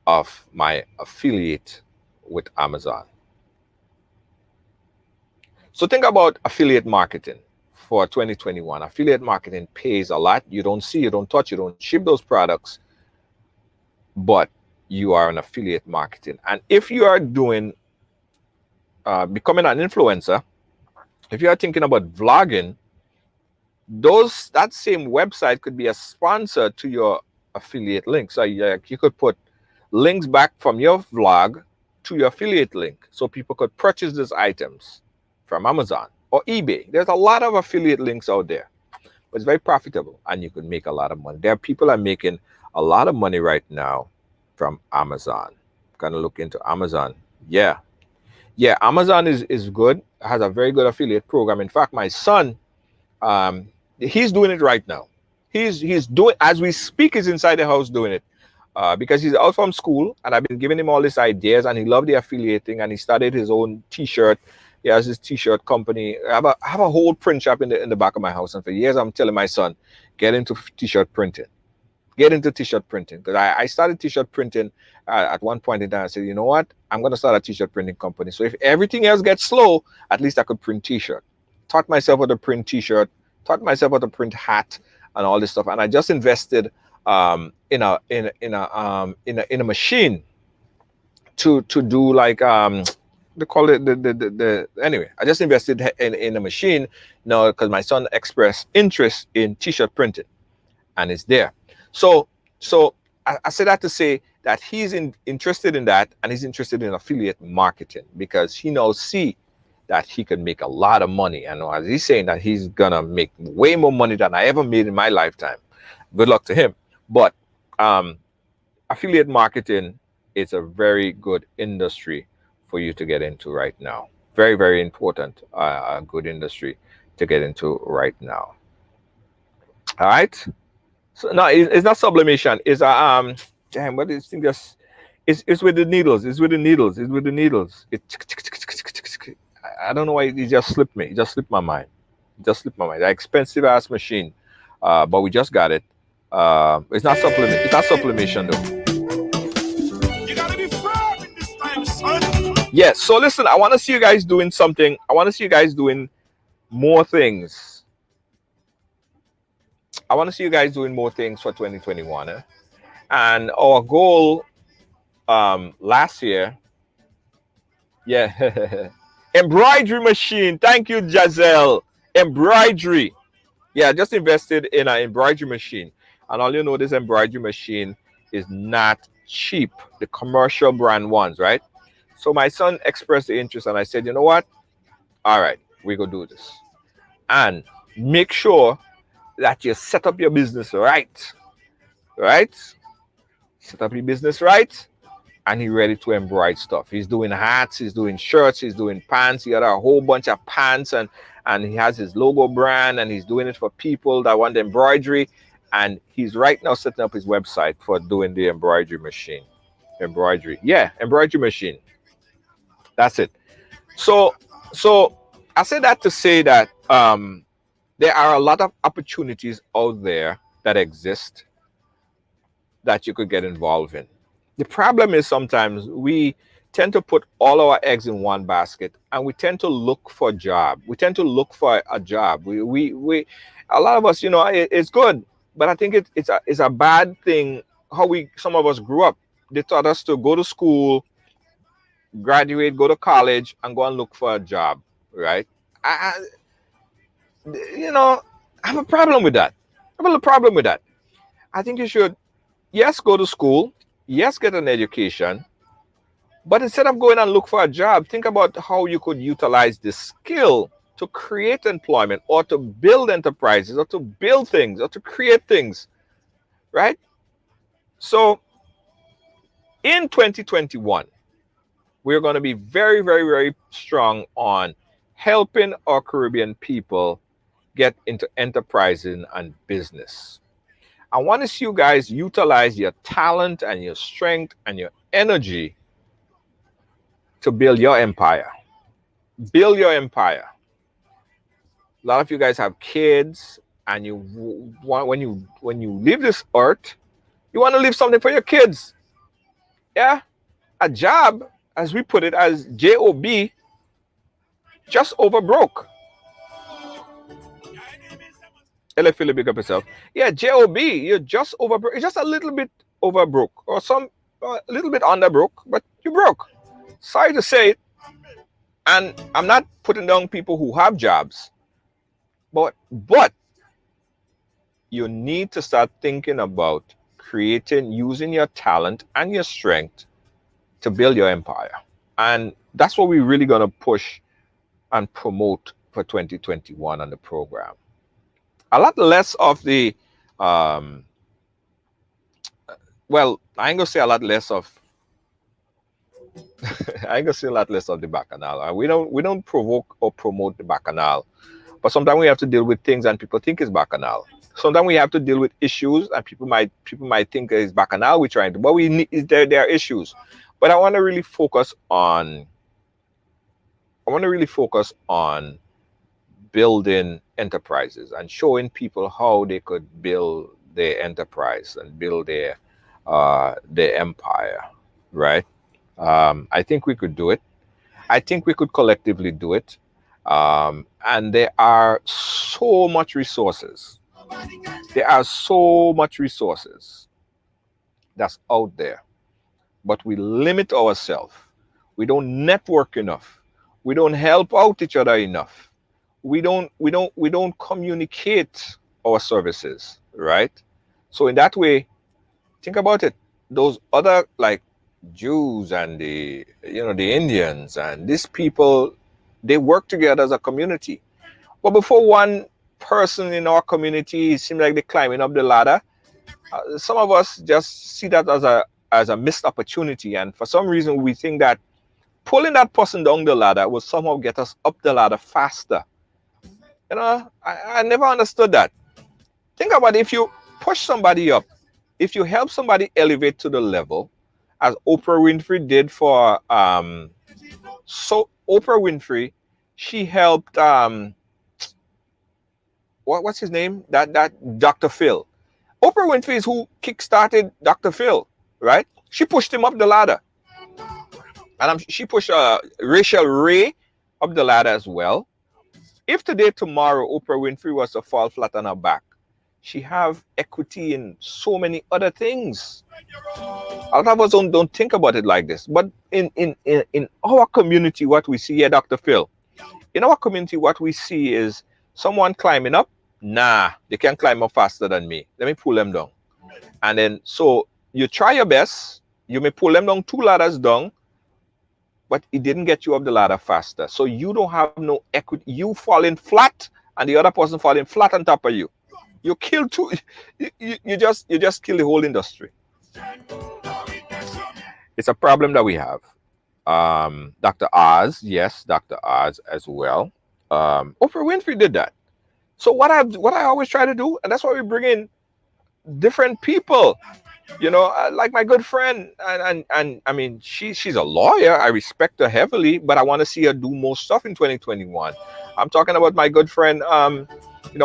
of my affiliate with Amazon. So think about affiliate marketing for 2021. Affiliate marketing pays a lot. You don't see, you don't touch, you don't ship those products, but you are an affiliate marketing. And if you are doing becoming an influencer, if you are thinking about vlogging, that same website could be a sponsor to your affiliate link. So you could put links back from your vlog to your affiliate link, so people could purchase these items from Amazon or eBay. There's a lot of affiliate links out there, but it's very profitable and you can make a lot of money. There are people are making a lot of money right now from Amazon. Gonna look into Amazon. Yeah, Amazon is good, has a very good affiliate program. In fact, my son, um he's doing it right now. He's doing, as we speak, he's inside the house doing it, because he's out from school and I've been giving him all these ideas and he loved the affiliating and he started his own t-shirt. He has his t-shirt company. I have a whole print shop in the back of my house, and for years I'm telling my son, get into t-shirt printing. Get into t-shirt printing, because I started t-shirt printing at one point in time. I said, you know what, I'm going to start a t-shirt printing company, so if everything else gets slow, at least I could print t-shirt. Taught myself how to print t-shirt, taught myself how to print hat and all this stuff, and I just invested in a machine to do like they call it the anyway. I just invested in a machine now because my son expressed interest in t-shirt printing, and it's there. So I say that to say that he's interested in that, and he's interested in affiliate marketing because he knows that he can make a lot of money. And as he's saying that he's gonna make way more money than I ever made in my lifetime. Good luck to him. But affiliate marketing is a very good industry for you to get into right now. Very, very important, a good industry to get into right now. All right. So no, it's not sublimation. It's a damn, what is this thing? Just it's with the needles. It's with the needles. It's with the needles. I don't know why it just slipped me. It just slipped my mind. It just slipped my mind. An expensive ass machine, but we just got it. It's not supplement. It's not sublimation though. You gotta be firm in this time, son. Yes. So listen, I want to see you guys doing something. I want to see you guys doing more things. I want to see you guys doing more things for 2021. And our goal last year, yeah, embroidery machine. Thank you, Giselle. Embroidery. Yeah, I just invested in an embroidery machine. And all you know, this embroidery machine is not cheap. The commercial brand ones, right? So my son expressed the interest and I said, you know what? All right, we go do this. And make sure that you set up your business right. Right? Set up your business right. And he's ready to embroider stuff. He's doing hats, he's doing shirts, he's doing pants. He got a whole bunch of pants, and he has his logo brand, and he's doing it for people that want embroidery. And he's right now setting up his website for doing the embroidery machine. Embroidery. Yeah, embroidery machine. That's it. So I say that to say that there are a lot of opportunities out there that exist that you could get involved in. The problem is sometimes we tend to put all our eggs in one basket, and we tend to look for a job. We tend to look for a job. We a lot of us, you know, it's good, but I think it's a bad thing how some of us grew up. They taught us to go to school, graduate, go to college, and go and look for a job, right? You know, I have a problem with that. I have a problem with that. I think you should, yes, go to school, yes, get an education, but instead of going and look for a job, think about how you could utilize this skill to create employment or to build enterprises or to build things or to create things, right? So in 2021, we're going to be very, very, very strong on helping our Caribbean people get into enterprising and business. I want to see you guys utilize your talent and your strength and your energy to build your empire. Build your empire. A lot of you guys have kids, and you want, when you leave this earth, you want to leave something for your kids. Yeah, a job, as we put it, as JOB, just over broke. Ella Philip, big up yourself. Yeah, JOB, you're just over broke. It's just a little bit over broke, or a little bit under broke, but you broke. Sorry to say it. And I'm not putting down people who have jobs, but you need to start thinking about using your talent and your strength to build your empire. And that's what we're really going to push and promote for 2021 on the program. A lot less of the, well, I ain't going to say a lot less of, I ain't going to say a lot less of the bacchanal. We don't provoke or promote the bacchanal, but sometimes we have to deal with things and people think it's bacchanal. Sometimes we have to deal with issues and people might think it's bacchanal we're trying to, but there are issues. But I want to really focus on building enterprises and showing people how they could build their enterprise and build their empire, right? I think we could do it. I think we could collectively do it. And there are so much resources. There are so much resources that's out there, but we limit ourselves. We don't network enough. We don't help out each other enough. We don't communicate our services, right? So in that way, think about it. Those other like Jews and the Indians and these people, they work together as a community. But before one person in our community seems like they're climbing up the ladder, some of us just see that as a missed opportunity, and for some reason we think that pulling that person down the ladder will somehow get us up the ladder faster. I never understood that. Think about it. If you push somebody up, if you help somebody elevate to the level, as Oprah Winfrey did for so Oprah Winfrey, she helped what's his name? That Dr. Phil. Oprah Winfrey is who kickstarted Dr. Phil, right? She pushed him up the ladder. And she pushed Rachel Ray up the ladder as well. If today, tomorrow, Oprah Winfrey was to fall flat on her back, she have equity in so many other things. A lot of us don't think about it like this. But in our community, what we see here, Dr. Phil, in our community, what we see is someone climbing up. Nah, they can't climb up faster than me. Let me pull them down. And then, so you try your best. You may pull them down 2 ladders down, but it didn't get you up the ladder faster. So you don't have no equity. You falling flat and the other person falling flat on top of you. You kill two. You just kill the whole industry. It's a problem that we have. Dr. Oz, yes, Dr. Oz as well. Oprah Winfrey did that. So what I always try to do, and that's why we bring in different people. Like my good friend, and I mean, she's a lawyer. I respect her heavily, but I want to see her do more stuff in 2021. I'm talking about my good friend.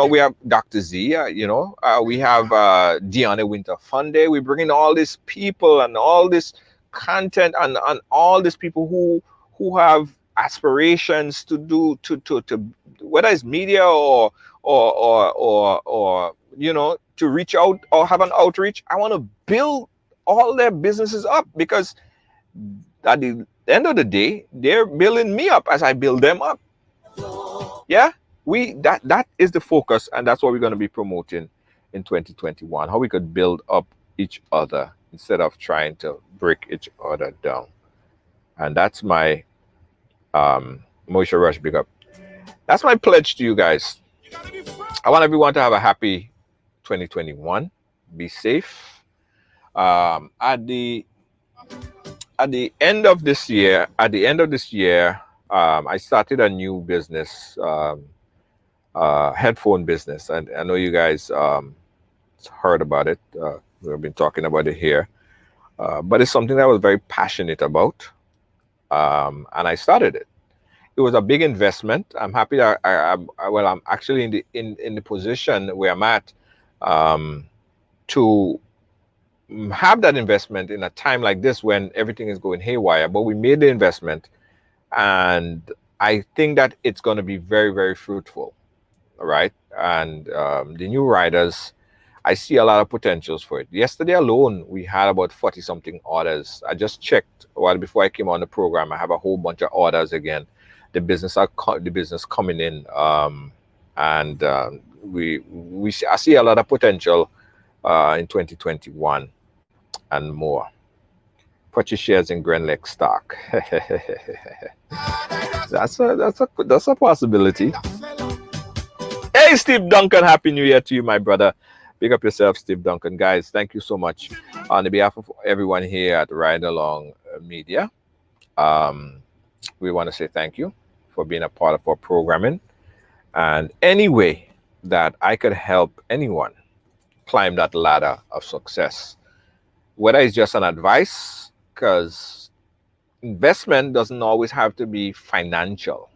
We have Dr. Z. We have Deanna Winter Funday. We bring in all these people and all this content and all these people who have aspirations to do to whether it's media or to reach out or have an outreach. I want to build all their businesses up, because at the end of the day, they're building me up as I build them up. Yeah, that is the focus, and that's what we're going to be promoting in 2021. How we could build up each other instead of trying to break each other down. And that's my Moisha Rush big up. That's my pledge to you guys. I want everyone to have a happy 2021. Be safe. At the end of this year, I started a new business, headphone business, and I know you guys heard about it. We've been talking about it here, but it's something that I was very passionate about, and I started it. It was a big investment. I'm happy that I'm actually in the position where I'm at to have that investment in a time like this when everything is going haywire. But we made the investment, and I think that it's going to be very, very fruitful. All right. And the new riders, I see a lot of potentials for it. Yesterday alone, we had about 40 something orders. I just checked while before I came on the program. I have a whole bunch of orders again. The business coming in, and I see a lot of potential in 2021 and more. Purchase shares in Grenlex stock. that's a possibility. Hey, Steve Duncan, Happy New Year to you, my brother. Big up yourself, Steve Duncan. Guys, thank you so much on behalf of everyone here at RideAlong Media. We want to say thank you for being a part of our programming. And any way that I could help anyone climb that ladder of success, whether it's just an advice, because investment doesn't always have to be financial.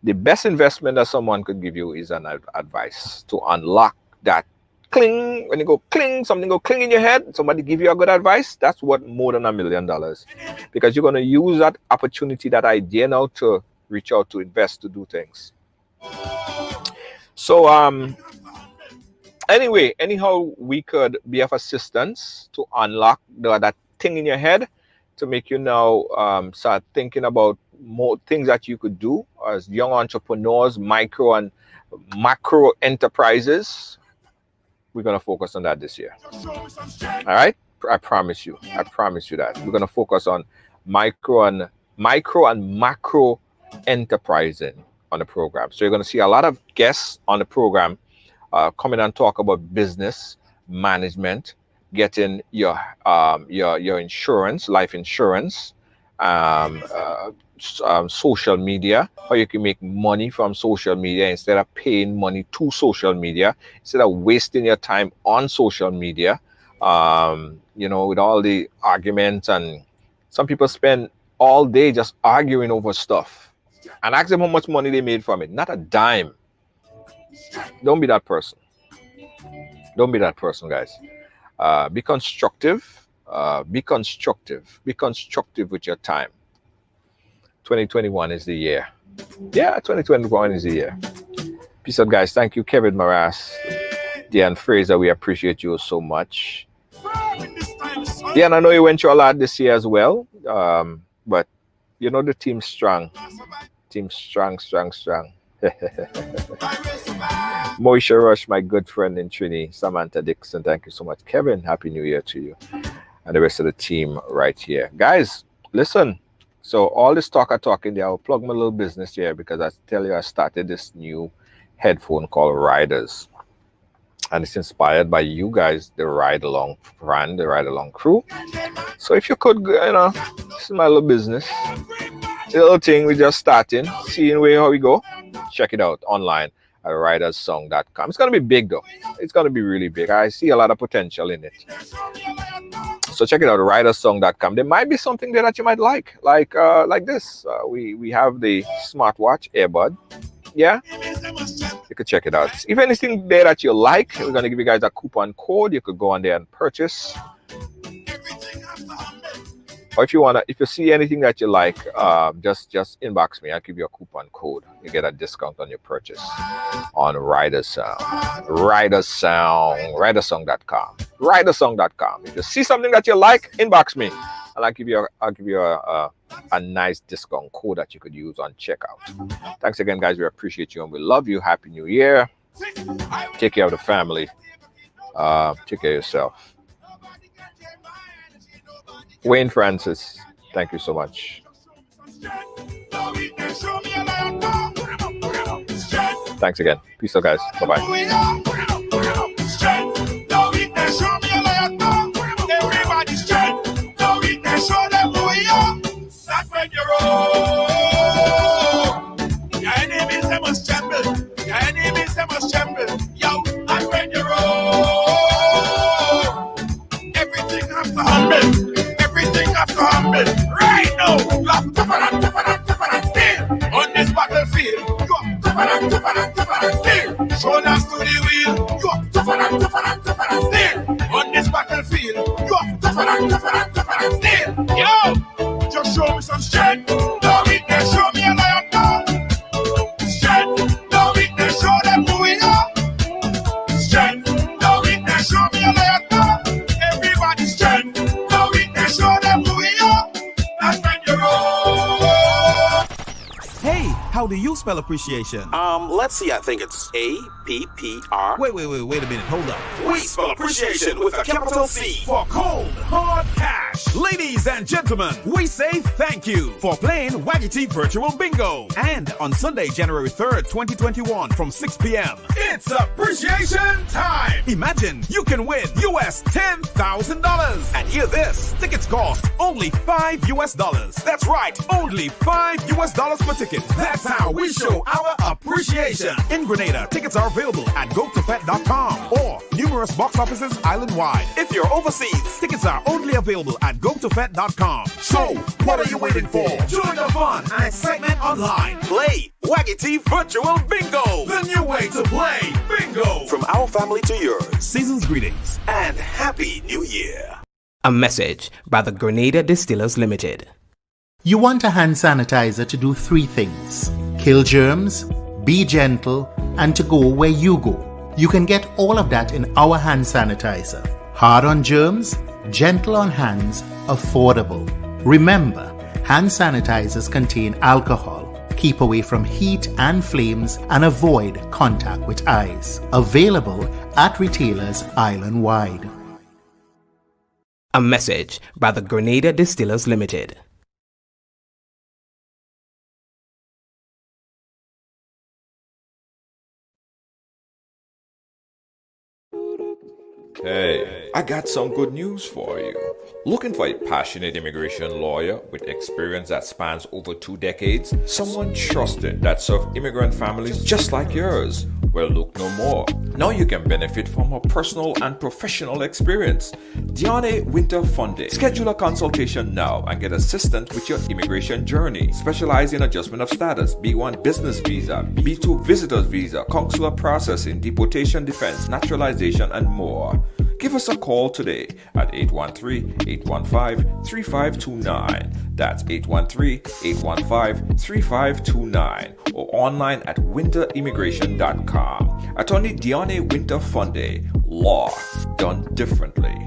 The best investment that someone could give you is an advice to unlock that cling. When you go cling, something go cling in your head, somebody give you a good advice, that's worth more than $1 million, because you're going to use that opportunity, that idea now to reach out, to invest, to do things. So anyway, anyhow we could be of assistance to unlock that thing in your head, to make you now start thinking about more things that you could do as young entrepreneurs, micro and macro enterprises. We're going to focus on that this year. All right, I promise you that we're going to focus on micro and macro enterprising on the program. So you're going to see a lot of guests on the program coming and talk about business management, getting your insurance, life insurance, social media, how you can make money from social media instead of paying money to social media, instead of wasting your time on social media, with all the arguments. And some people spend all day just arguing over stuff, and ask them how much money they made from it. Not a dime. Don't be that person. Don't be that person, guys. Be constructive. Be constructive with your time. 2021 is the year. Yeah, 2021 is the year. Peace out, guys. Thank you, Kevin Maras, Dan Fraser. We appreciate you so much. Yeah, and I know you went through a lot this year as well. But the team's strong. Team's strong. Moisha Rush, my good friend in Trini. Samantha Dixon, thank you so much. Kevin, Happy New Year to you. And the rest of the team right here. Guys, listen. So all this talking there, I'll plug my little business here, because I tell you I started this new headphone called Riders. And it's inspired by you guys, the RideAlong brand, the RideAlong crew. So if you could, this is my little business. It's a little thing we're just starting, seeing how we go. Check it out online at ridersong.com. It's going to be big though. It's going to be really big. I see a lot of potential in it. So check it out, ridersong.com. There might be something there that you might like this. We have the smartwatch earbud. Yeah, you could check it out. If anything there that you like, we're going to give you guys a coupon code. You could go on there and purchase. Or if you see anything that you like, just inbox me. I'll give you a coupon code. You get a discount on your purchase on RidersSong. RidersSong.com. RidersSong.com. If you see something that you like, inbox me, and I'll give you a nice discount code that you could use on checkout. Thanks again, guys. We appreciate you and we love you. Happy New Year. Take care of the family. Take care of yourself. Wayne Francis, thank you so much. Thanks again. Peace out, guys. Bye-bye. Right now, you are tougher and still. On this battlefield, you are tougher and still. Shoulders to the wheel, you are tougher and still. On this battlefield, you are tougher and still. Yo, just show me some strength. No weakness, show me a lion. spell appreciation? Let's see, I think it's A-P-P-R. Wait a minute, hold up. We spell appreciation with a capital C. For cold, hard cash. Ladies and gentlemen, we say thank you for playing Waggity Virtual Bingo. And on Sunday, January 3rd, 2021 from 6 p.m. It's appreciation time. Imagine you can win US $10,000. And hear this, tickets cost only $5. That's right, only $5 per ticket. That's how we show our appreciation. In Grenada, tickets are available at gotofet.com or numerous box offices island-wide. If you're overseas, tickets are only available at gotofet.com. So, what are you waiting for? Join the fun and excitement online. Play Waggity Virtual Bingo, The new way to play bingo. From our family to yours. Season's greetings. And Happy New Year. A message by the Grenada Distillers Limited. You want a hand sanitizer to do 3 things: kill germs, be gentle, and to go where you go. You can get all of that in our hand sanitizer. Hard on germs, gentle on hands, affordable. Remember, hand sanitizers contain alcohol. Keep away from heat and flames and avoid contact with eyes. Available at retailers island-wide. A message by the Grenada Distillers Limited. Hey, I got some good news for you. Looking for a passionate immigration lawyer with experience that spans over 2 decades? Someone trusted that serves immigrant families just like yours? Well, look no more. Now you can benefit from her personal and professional experience. Diane Winter Funde. Schedule a consultation now and get assistance with your immigration journey. Specialize in adjustment of status, B1 business visa, B2 visitor's visa, consular processing, deportation defense, naturalization, and more. Give us a call today at 813-815-3529. That's 813-815-3529 or online at winterimmigration.com. Attorney Diane Winter Funde. Law done differently.